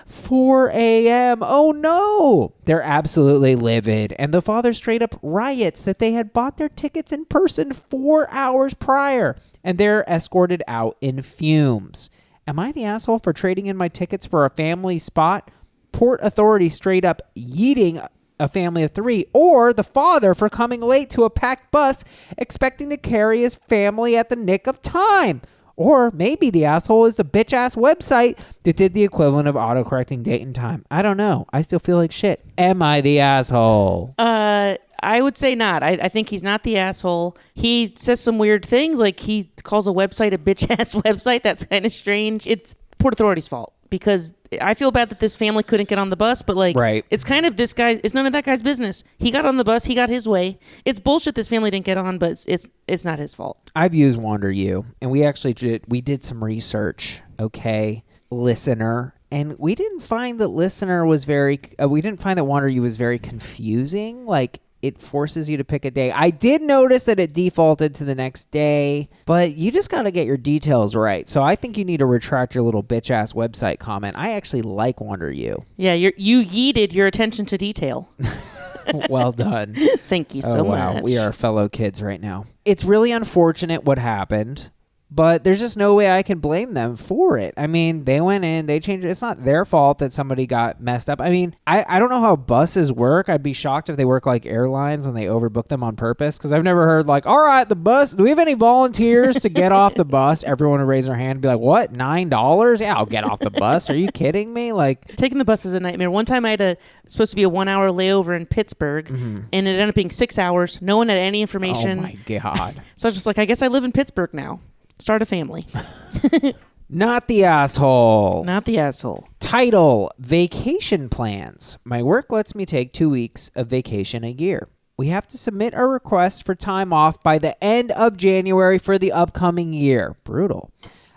4 a.m. Oh no! They're absolutely livid, and the father straight up riots that they had bought their tickets in person 4 hours prior, and they're escorted out in fumes. Am I the asshole for trading in my tickets for a family spot? Port authority straight up yeeting a family of 3, or the father for coming late to a packed bus expecting to carry his family at the nick of time? Or maybe the asshole is the bitch-ass website that did the equivalent of autocorrecting date and time. I don't know. I still feel like shit. Am I the asshole? I would say not. I think he's not the asshole. He says some weird things, like he calls a website a bitch-ass website. That's kind of strange. It's Port Authority's fault, because I feel bad that this family couldn't get on the bus, but like, right. It's kind of this guy. It's none of that guy's business. He got on the bus. He got his way. It's bullshit this family didn't get on, but it's not his fault. I've used Wander You, and we did some research, okay, listener, and we didn't find that Wander You was very confusing. Like, it forces you to pick a day. I did notice that it defaulted to the next day, but you just got to get your details right. So I think you need to retract your little bitch-ass website comment. I actually like Wander You. Yeah, you yeeted your attention to detail. Well done. Thank you so much. We are fellow kids right now. It's really unfortunate what happened, but there's just no way I can blame them for it. I mean, they went in, they changed it. It's not their fault that somebody got messed up. I mean, I don't know how buses work. I'd be shocked if they work like airlines and they overbook them on purpose, because I've never heard like, all right, the bus, do we have any volunteers to get off the bus? Everyone would raise their hand and be like, what, $9? Yeah, I'll get off the bus. Are you kidding me? Like, taking the bus is a nightmare. One time I had supposed to be a 1-hour layover in Pittsburgh, and it ended up being 6 hours. No one had any information. oh my God. So I was just like, I guess I live in Pittsburgh now. Start a family. Not the asshole. Not the asshole. Title: Vacation Plans. My work lets me take 2 weeks of vacation a year. We have to submit our request for time off by the end of January for the upcoming year. Brutal.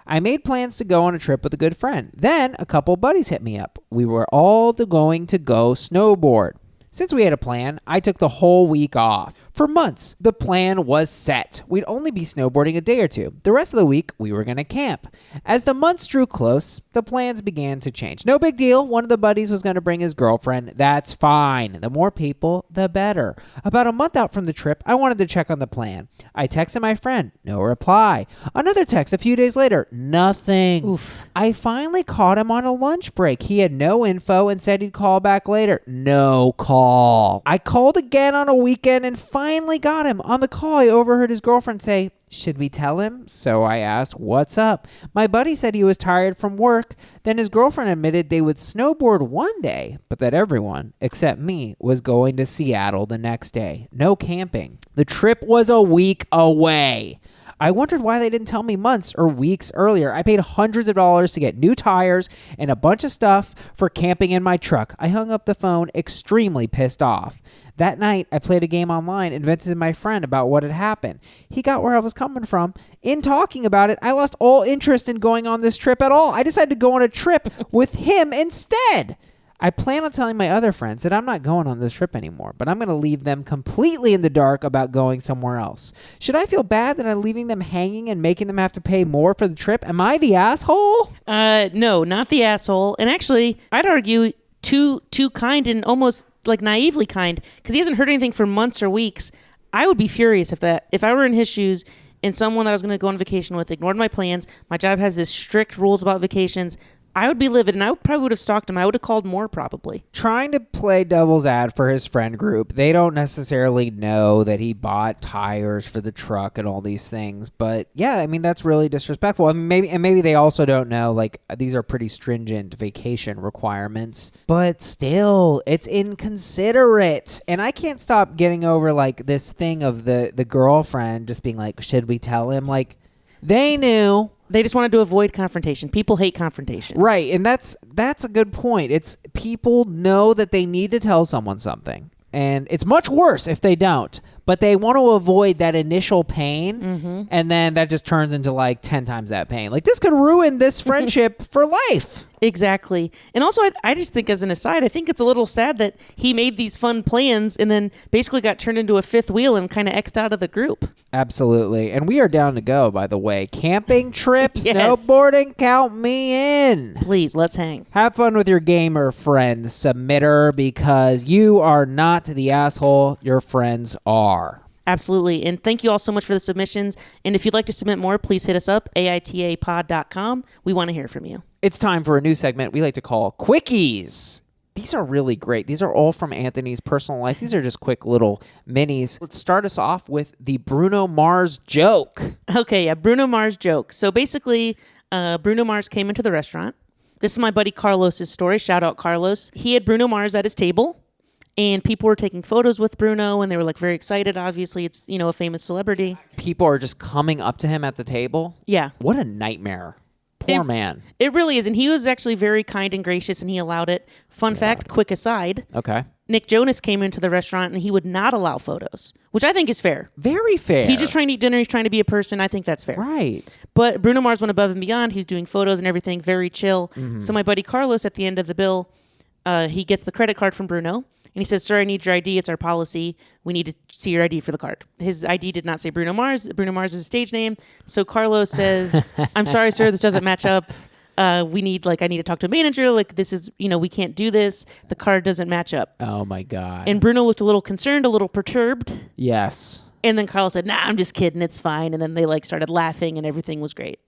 I made plans to go on a trip with a good friend. Then a couple buddies hit me up. We were all going to go snowboard. Since we had a plan, I took the whole week off. For months, the plan was set. We'd only be snowboarding a day or two. The rest of the week, we were going to camp. As the months drew close, the plans began to change. No big deal. One of the buddies was going to bring his girlfriend. That's fine. The more people, the better. About a month out from the trip, I wanted to check on the plan. I texted my friend. No reply. Another text a few days later. Nothing. Oof. I finally caught him on a lunch break. He had no info and said he'd call back later. No call. I called again on a weekend and finally got him. On the call, I overheard his girlfriend say, "Should we tell him?" So I asked, "What's up?" My buddy said he was tired from work. Then his girlfriend admitted they would snowboard one day, but that everyone, except me, was going to Seattle the next day. No camping. The trip was a week away. I wondered why they didn't tell me months or weeks earlier. I paid hundreds of dollars to get new tires and a bunch of stuff for camping in my truck. I hung up the phone, extremely pissed off. That night, I played a game online and vented to my friend about what had happened. He got where I was coming from. In talking about it, I lost all interest in going on this trip at all. I decided to go on a trip with him instead. I plan on telling my other friends that I'm not going on this trip anymore, but I'm going to leave them completely in the dark about going somewhere else. Should I feel bad that I'm leaving them hanging and making them have to pay more for the trip? Am I the asshole? No, not the asshole. And actually, I'd argue too kind and almost like naively kind, because he hasn't heard anything for months or weeks. I would be furious if I were in his shoes and someone that I was going to go on vacation with ignored my plans. My job has this strict rules about vacations. I would be livid, and I probably would have stalked him. I would have called more, probably. Trying to play devil's ad for his friend group. They don't necessarily know that he bought tires for the truck and all these things. But yeah, I mean, that's really disrespectful. I mean, maybe they also don't know, like, these are pretty stringent vacation requirements. But still, it's inconsiderate. And I can't stop getting over, like, this thing of the girlfriend just being like, should we tell him? Like, they knew. They just wanted to avoid confrontation. People hate confrontation. Right, and that's a good point. It's people know that they need to tell someone something. And it's much worse if they don't. But they want to avoid that initial pain, and then that just turns into like 10 times that pain. Like, this could ruin this friendship for life. Exactly. And also, I just think, as an aside, I think it's a little sad that he made these fun plans and then basically got turned into a fifth wheel and kind of X'd out of the group. Absolutely. And we are down to go, by the way. Camping trips, Yes. snowboarding, count me in. Please, let's hang. Have fun with your gamer friend, submitter, because you are not the asshole your friends are. Absolutely. And thank you all so much for the submissions. And if you'd like to submit more, please hit us up, AITApod.com. We want to hear from you. It's time for a new segment we like to call Quickies. These are really great. These are all from Anthony's personal life. These are just quick little minis. Let's start us off with the Bruno Mars joke. Okay, yeah, Bruno Mars joke. So basically, Bruno Mars came into the restaurant. This is my buddy Carlos's story. Shout out Carlos. He had Bruno Mars at his table, and people were taking photos with Bruno, and they were like very excited. Obviously, it's, a famous celebrity. People are just coming up to him at the table. Yeah. What a nightmare. Poor man. It really is. And he was actually very kind and gracious, and he allowed it. Fun fact, quick aside. Okay. Nick Jonas came into the restaurant, and he would not allow photos, which I think is fair. Very fair. He's just trying to eat dinner. He's trying to be a person. I think that's fair. Right. But Bruno Mars went above and beyond. He's doing photos and everything, very chill. So my buddy Carlos, at the end of the bill, he gets the credit card from Bruno. And he says, "Sir, I need your ID. It's our policy. We need to see your ID for the card." His ID did not say Bruno Mars. Bruno Mars is a stage name. So Carlos says, "I'm sorry, sir. This doesn't match up. I need to talk to a manager. Like, this is, we can't do this. The card doesn't match up." Oh, my God. And Bruno looked a little concerned, a little perturbed. Yes. And then Carlos said, "Nah, I'm just kidding. It's fine." And then they started laughing and everything was great.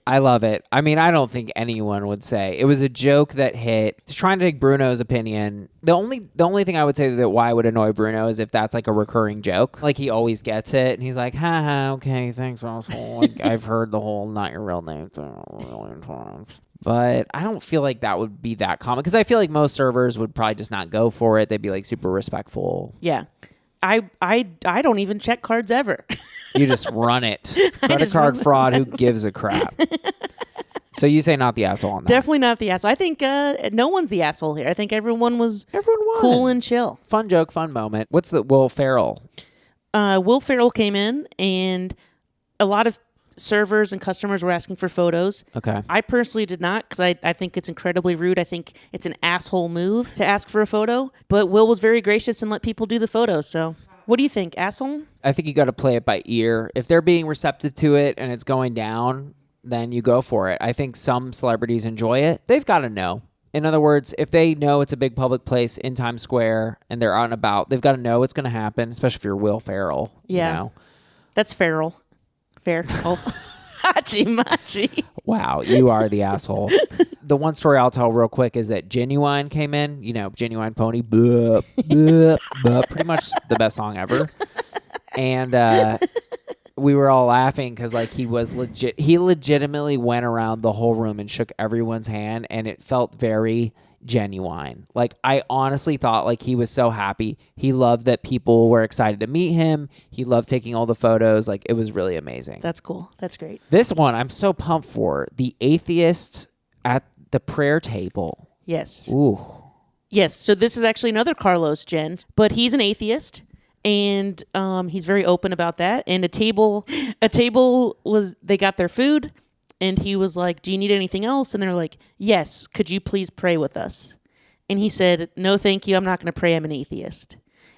I love it. I mean, I don't think anyone would say it was a joke that hit. Just trying to take Bruno's opinion. The only thing I would say that why it would annoy Bruno is if that's like a recurring joke. Like, he always gets it, and he's like, "Ha, okay, thanks, asshole." Like, I've heard the whole "not your real name" thing a million times. But I don't feel like that would be that common, because I feel like most servers would probably just not go for it. They'd be like super respectful. Yeah. I don't even check cards ever. You just run it. Credit card fraud, who gives a crap? So you say not the asshole on that. Definitely not the asshole. I think no one's the asshole here. I think everyone won. Cool and chill. Fun joke, fun moment. What's the Will Ferrell? Will Ferrell came in, and a lot of servers and customers were asking for photos. Okay. I personally did not, because I think it's incredibly rude. I think it's an asshole move to ask for a photo. But Will was very gracious and let people do the photos. So What do you think, asshole? I think you got to play it by ear. If they're being receptive to it and it's going down, then you go for it. I think some celebrities enjoy it. They've got to know. In other words, if they know it's a big public place in Times Square and they're out and about, they've got to know it's going to happen, especially if you're Will Ferrell. Yeah. You know? That's feral. Fair. Oh. Hachi machi. Wow, you are the asshole. The one story I'll tell real quick is that Genuine came in. You know, Genuine Pony. Buh, buh, buh, pretty much the best song ever. And we were all laughing because like he legitimately went around the whole room and shook everyone's hand, and it felt very genuine. Like I honestly thought like he was so happy. He loved that people were excited to meet him. He loved taking all the photos. Like it was really amazing. That's cool. That's great. This one I'm so pumped for. The atheist at the prayer table. Yes. Ooh. Yes. So this is actually another Carlos, Jen, but he's an atheist. And he's very open about that. And a table was, they got their food, and he was like, do you need anything else? And they're like, yes, could you please pray with us? And he said, no, thank you. I'm not going to pray. I'm an atheist.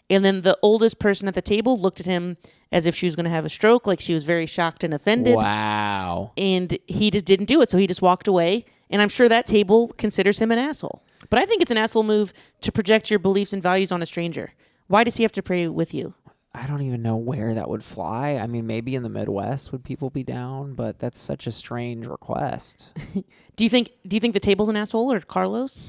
And then the oldest person at the table looked at him as if she was going to have a stroke, like she was very shocked and offended. Wow. And he just didn't do it. So he just walked away. And I'm sure that table considers him an asshole. But I think it's an asshole move to project your beliefs and values on a stranger. Why does he have to pray with you? I don't even know where that would fly. I mean, maybe in the Midwest would people be down, but that's such a strange request. Do you think the table's an asshole or Carlos?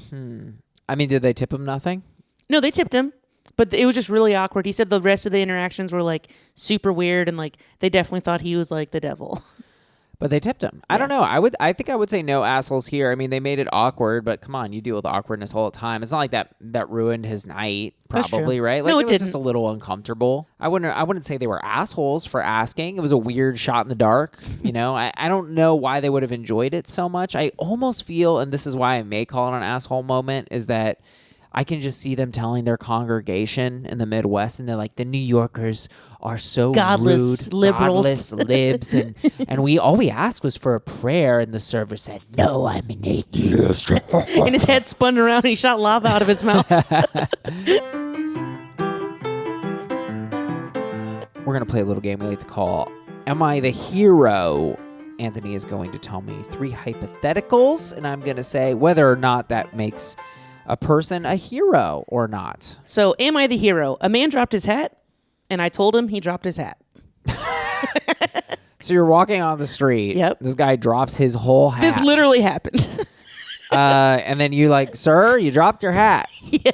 I mean, did they tip him nothing? No, they tipped him, but it was just really awkward. He said the rest of the interactions were like super weird, and like they definitely thought he was like the devil. But they tipped him. I don't know. I think I would say no assholes here. I mean, they made it awkward, but come on, you deal with awkwardness all the time. It's not like that ruined his night, probably, right? Like No, it it was just didn't. a little uncomfortable. I wouldn't say they were assholes for asking. It was a weird shot in the dark. You know, I don't know why they would have enjoyed it so much. I almost feel, and this is why I may call it an asshole moment, is that I can just see them telling their congregation in the Midwest, and they're like, the New Yorkers are so Godless rude, liberals. godless libs, and we all we asked was for a prayer, and the server said, no, I'm an atheist. And his head spun around and he shot lava out of his mouth. We're going to play a little game we like to call Am I the Hero? Anthony is going to tell me 3 hypotheticals, and I'm going to say whether or not that makes a person a hero or not. So, am I the hero? A man dropped his hat, and I told him he dropped his hat. So you're walking on the street. Yep. This guy drops his whole hat. This literally happened. And then you like, sir, you dropped your hat. Yeah.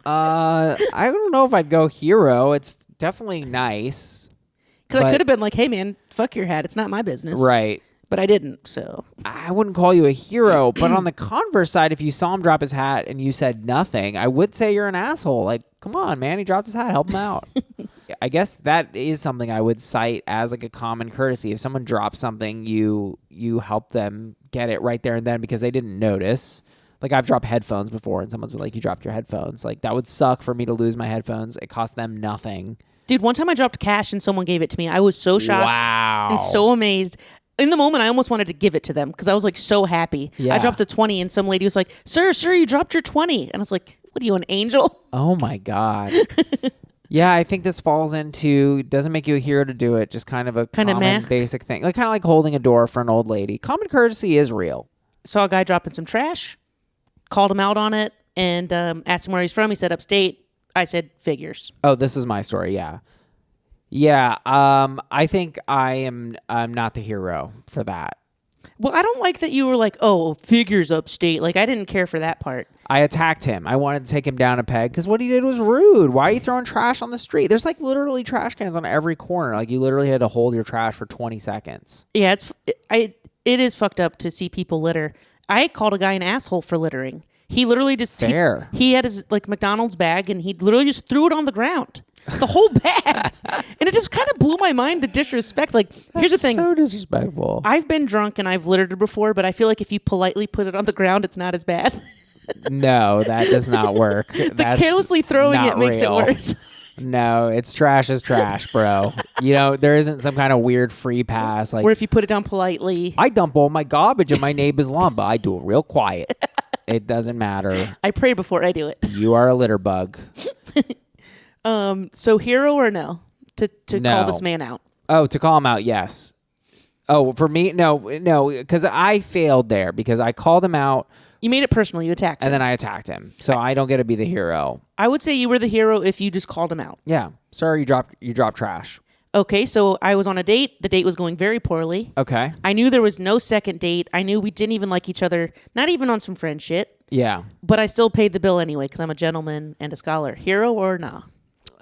I don't know if I'd go hero. It's definitely nice. Because I But- could have been like, hey, man, fuck your hat. It's not my business. Right. But I didn't, so. I wouldn't call you a hero, but on the converse side, if you saw him drop his hat and you said nothing, I would say you're an asshole. Like, come on, man, he dropped his hat, help him out. I guess that is something I would cite as like a common courtesy. If someone drops something, you help them get it right there and then because they didn't notice. Like I've dropped headphones before and someone's been like, you dropped your headphones. Like that would suck for me to lose my headphones. It cost them nothing. Dude, one time I dropped cash and someone gave it to me. I was so shocked Wow. and so amazed. In the moment, I almost wanted to give it to them because I was like so happy. Yeah. I dropped a 20 and some lady was like, sir, you dropped your 20. And I was like, what are you, an angel? Oh my God. Yeah, I think this falls into, doesn't make you a hero to do it, just kind of a Kinda common meh. basic thing. Like kind of like holding a door for an old lady. Common courtesy is real. Saw a guy dropping some trash, called him out on it, and asked him where he's from. He said upstate. I said figures. Oh, this is my story, yeah. Yeah, I think I'm not the hero for that. Well, I don't like that you were like, oh, figures upstate. Like, I didn't care for that part. I attacked him. I wanted to take him down a peg because what he did was rude. Why are you throwing trash on the street? There's like literally trash cans on every corner. Like you literally had to hold your trash for 20 seconds. Yeah, it is fucked up to see people litter. I called a guy an asshole for littering. He literally just Fair. He had his like McDonald's bag and he literally just threw it on the ground. The whole bag. And it just kind of blew my mind, the disrespect. Like, here's the thing. So disrespectful. I've been drunk and I've littered before, but I feel like if you politely put it on the ground, it's not as bad. No, that does not work. That's Carelessly throwing not it makes real. it worse. No, it's trash is trash, bro. You know, there isn't some kind of weird free pass. Like, Or if you put it down politely. I dump all my garbage in my neighbor's lawn, but I do it real quiet. It doesn't matter. I pray before I do it. You are a litter bug. So hero or no? To No. call this man out. Oh, to call him out, yes. Oh, for me, no, because I failed there because I called him out. You made it personal. You attacked him. And then I attacked him. So I don't get to be the hero. I would say you were the hero if you just called him out. Yeah. Sorry, you dropped trash. Okay, so I was on a date. The date was going very poorly. Okay. I knew there was no second date. I knew we didn't even like each other, not even on some friend shit. Yeah. But I still paid the bill anyway because I'm a gentleman and a scholar. Hero or nah?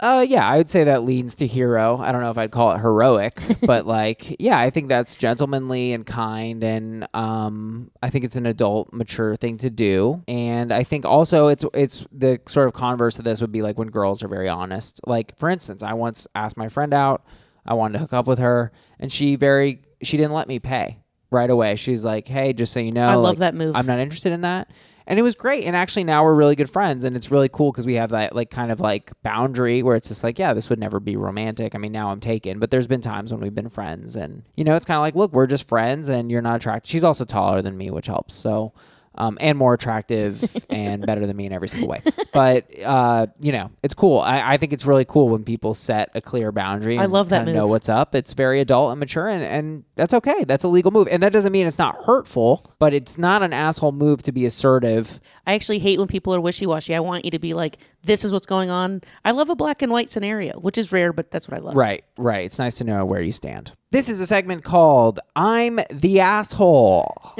Yeah, I would say that leans to hero. I don't know if I'd call it heroic, but like, yeah, I think that's gentlemanly and kind, and I think it's an adult, mature thing to do. And I think also it's the sort of converse of this would be like when girls are very honest. Like, for instance, I once asked my friend out. I wanted to hook up with her, and she didn't let me pay right away. She's like, "Hey, just so you know, I love that move. I'm not interested in that." And it was great. And actually now we're really good friends, and it's really cool because we have that like kind of like boundary where it's just like, yeah, this would never be romantic. I mean, now I'm taken, but there's been times when we've been friends, and it's kind of like, look, we're just friends and you're not attracted. She's also taller than me, which helps. So, and more attractive and better than me in every single way. But, it's cool. I think it's really cool when people set a clear boundary. I love that kind of move. know what's up. It's very adult and mature, and that's okay. That's a legal move. And that doesn't mean it's not hurtful, but it's not an asshole move to be assertive. I actually hate when people are wishy-washy. I want you to be like, this is what's going on. I love a black and white scenario, which is rare, but that's what I love. Right. It's nice to know where you stand. This is a segment called I'm the Asshole.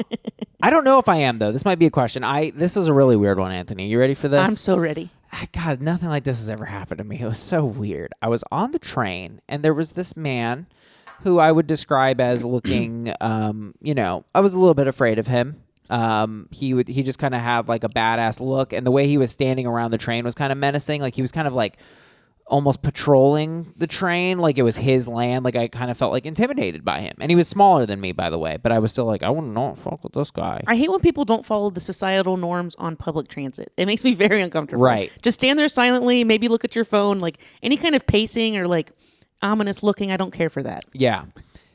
I don't know if I am, though. This might be a question. This is a really weird one, Anthony. You ready for this? I'm so ready. God, nothing like this has ever happened to me. It was so weird. I was on the train, and there was this man who I would describe as looking, I was a little bit afraid of him. He just kind of had like a badass look, and the way he was standing around the train was kind of menacing. Like he was kind of like almost patrolling the train like it was his land. Like I kind of felt like intimidated by him. And he was smaller than me, by the way, but I was still like, I wouldn't not fuck with this guy. I hate when people don't follow the societal norms on public transit. It makes me very uncomfortable. Right. Just stand there silently, maybe look at your phone, like any kind of pacing or like ominous looking. I don't care for that. Yeah.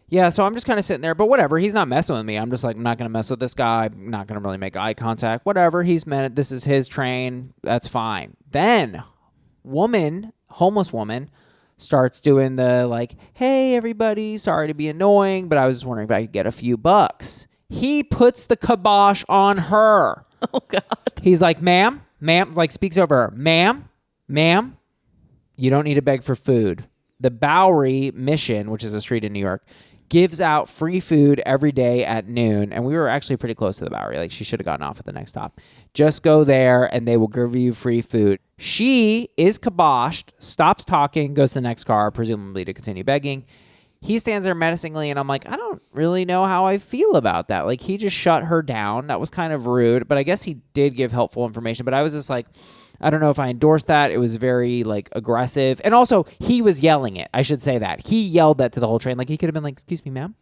Yeah, so I'm just kind of sitting there, but whatever. He's not messing with me. I'm just like, I'm not going to mess with this guy. I'm not going to really make eye contact. Whatever. He's meant. This is his train. That's fine. Then, homeless woman, starts doing the like, hey, everybody, sorry to be annoying, but I was just wondering if I could get a few bucks. He puts the kibosh on her. Oh, God. He's like, ma'am, like speaks over her. Ma'am, you don't need to beg for food. The Bowery Mission, which is a street in New York, gives out free food every day at noon. And we were actually pretty close to the Bowery. Like, she should have gotten off at the next stop. Just go there and they will give you free food. She is kiboshed, stops talking, goes to the next car, presumably to continue begging. He stands there menacingly, and I'm like, I don't really know how I feel about that. Like, he just shut her down. That was kind of rude, but I guess he did give helpful information. But I was just like, I don't know if I endorsed that. It was very, like, aggressive. And also, he was yelling it. I should say that. He yelled that to the whole train. Like, he could have been like, excuse me, ma'am,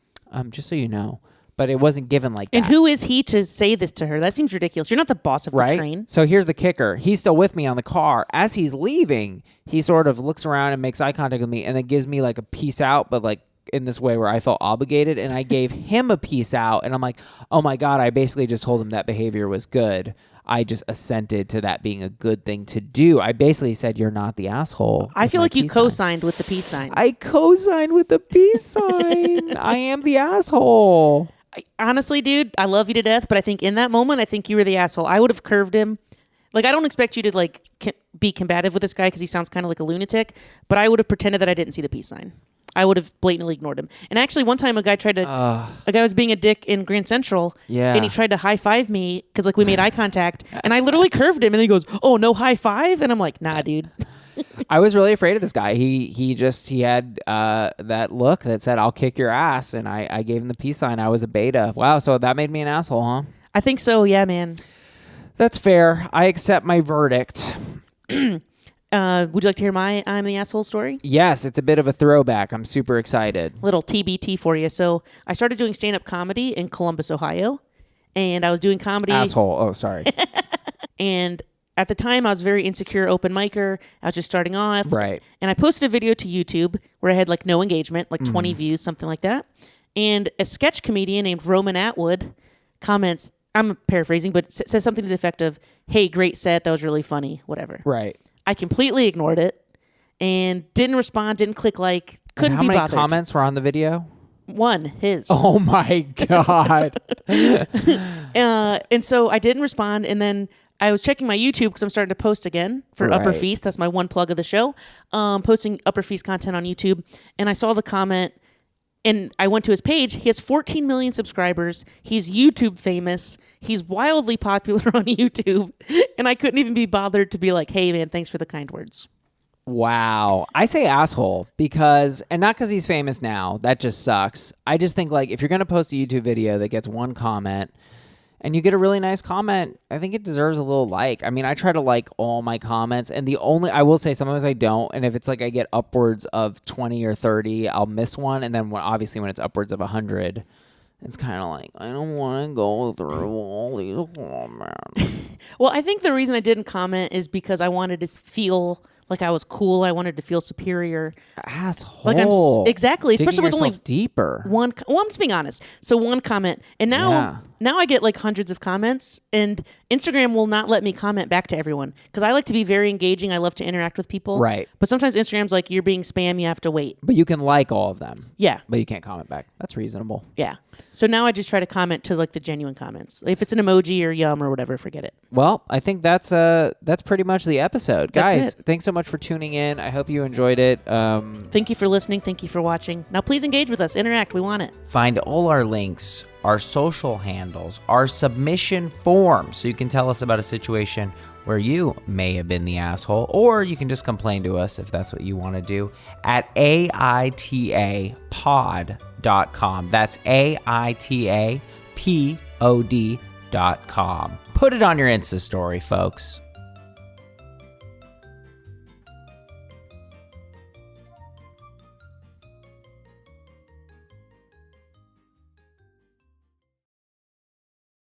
just so you know. But it wasn't given like that. And who is he to say this to her? That seems ridiculous. You're not the boss of the train. So here's the kicker. He's still with me on the car. As he's leaving, he sort of looks around and makes eye contact with me and then gives me, like, a peace out, but, like, in this way where I felt obligated, and I gave him a peace out, and I'm like, oh my God, I basically just told him that behavior was good. I just assented to that being a good thing to do. I basically said, you're not the asshole. I feel like you co-signed with the peace sign. I co-signed with the peace sign. I am the asshole. Honestly, dude, I love you to death, but I think in that moment, I think you were the asshole. I would have curved him. Like, I don't expect you to, like, be combative with this guy because he sounds kind of like a lunatic, but I would have pretended that I didn't see the peace sign. I would have blatantly ignored him. And actually, one time a guy was being a dick in Grand Central, and he tried to high five me because, like, we made eye contact, and I literally curved him, and he goes, "Oh, no high five?" And I'm like, "Nah, dude." I was really afraid of this guy. He had that look that said, "I'll kick your ass," and I gave him the peace sign. I was a beta. Wow, so that made me an asshole, huh? I think so. Yeah, man. That's fair. I accept my verdict. Would you like to hear my I'm the Asshole story? Yes, it's a bit of a throwback. I'm super excited. Little TBT for you. So I started doing stand-up comedy in Columbus, Ohio, and I was doing comedy. Asshole. Oh, sorry. And at the time, I was a very insecure open micer. I was just starting off. Right. And I posted a video to YouTube where I had like no engagement, like 20 views, something like that. And a sketch comedian named Roman Atwood comments, I'm paraphrasing, but says something to the effect of, "Hey, great set. That was really funny," whatever. Right. I completely ignored it. and didn't respond, didn't click like, couldn't How be many bothered. comments were on the video? One, his. Oh my God. And so I didn't respond, and then I was checking my YouTube because I'm starting to post again for Upper Right. Feast. That's my one plug of the show. Posting Upper Feast content on YouTube, and I saw the comment, and I went to his page. He has 14 million subscribers. He's YouTube famous. He's wildly popular on YouTube, and I couldn't even be bothered to be like, "Hey, man, thanks for the kind words." Wow. I say asshole because, and not because he's famous now, that just sucks. I just think like if you're going to post a YouTube video that gets one comment and you get a really nice comment, I think it deserves a little like. I mean, I try to like all my comments, and I will say sometimes I don't. And if it's like I get upwards of 20 or 30, I'll miss one. And then obviously when it's upwards of 100, it's kind of like, I don't want to go through all these comments. Well, I think the reason I didn't comment is because I wanted to feel like I was cool. I wanted to feel superior. Asshole. Like exactly, Digging especially with only yourself deeper. one. Well, I'm just being honest. So one comment, and now I get like hundreds of comments, and Instagram will not let me comment back to everyone because I like to be very engaging. I love to interact with people. Right. But sometimes Instagram's like, you're being spam. You have to wait. But you can like all of them. Yeah. But you can't comment back. That's reasonable. Yeah. So now I just try to comment to like the genuine comments. If it's an emoji or yum or whatever, forget it. Well, I think that's pretty much the episode. That's Guys, it. thanks so much for tuning in. I hope you enjoyed it. Thank you for listening. Thank you for watching. Now please engage with us. Interact. We want it. Find all our links, our social handles, our submission form, so you can tell us about a situation where you may have been the asshole, or you can just complain to us if that's what you want to do at AITApod.com. That's AITAPOD.com. Put it on your Insta story, folks.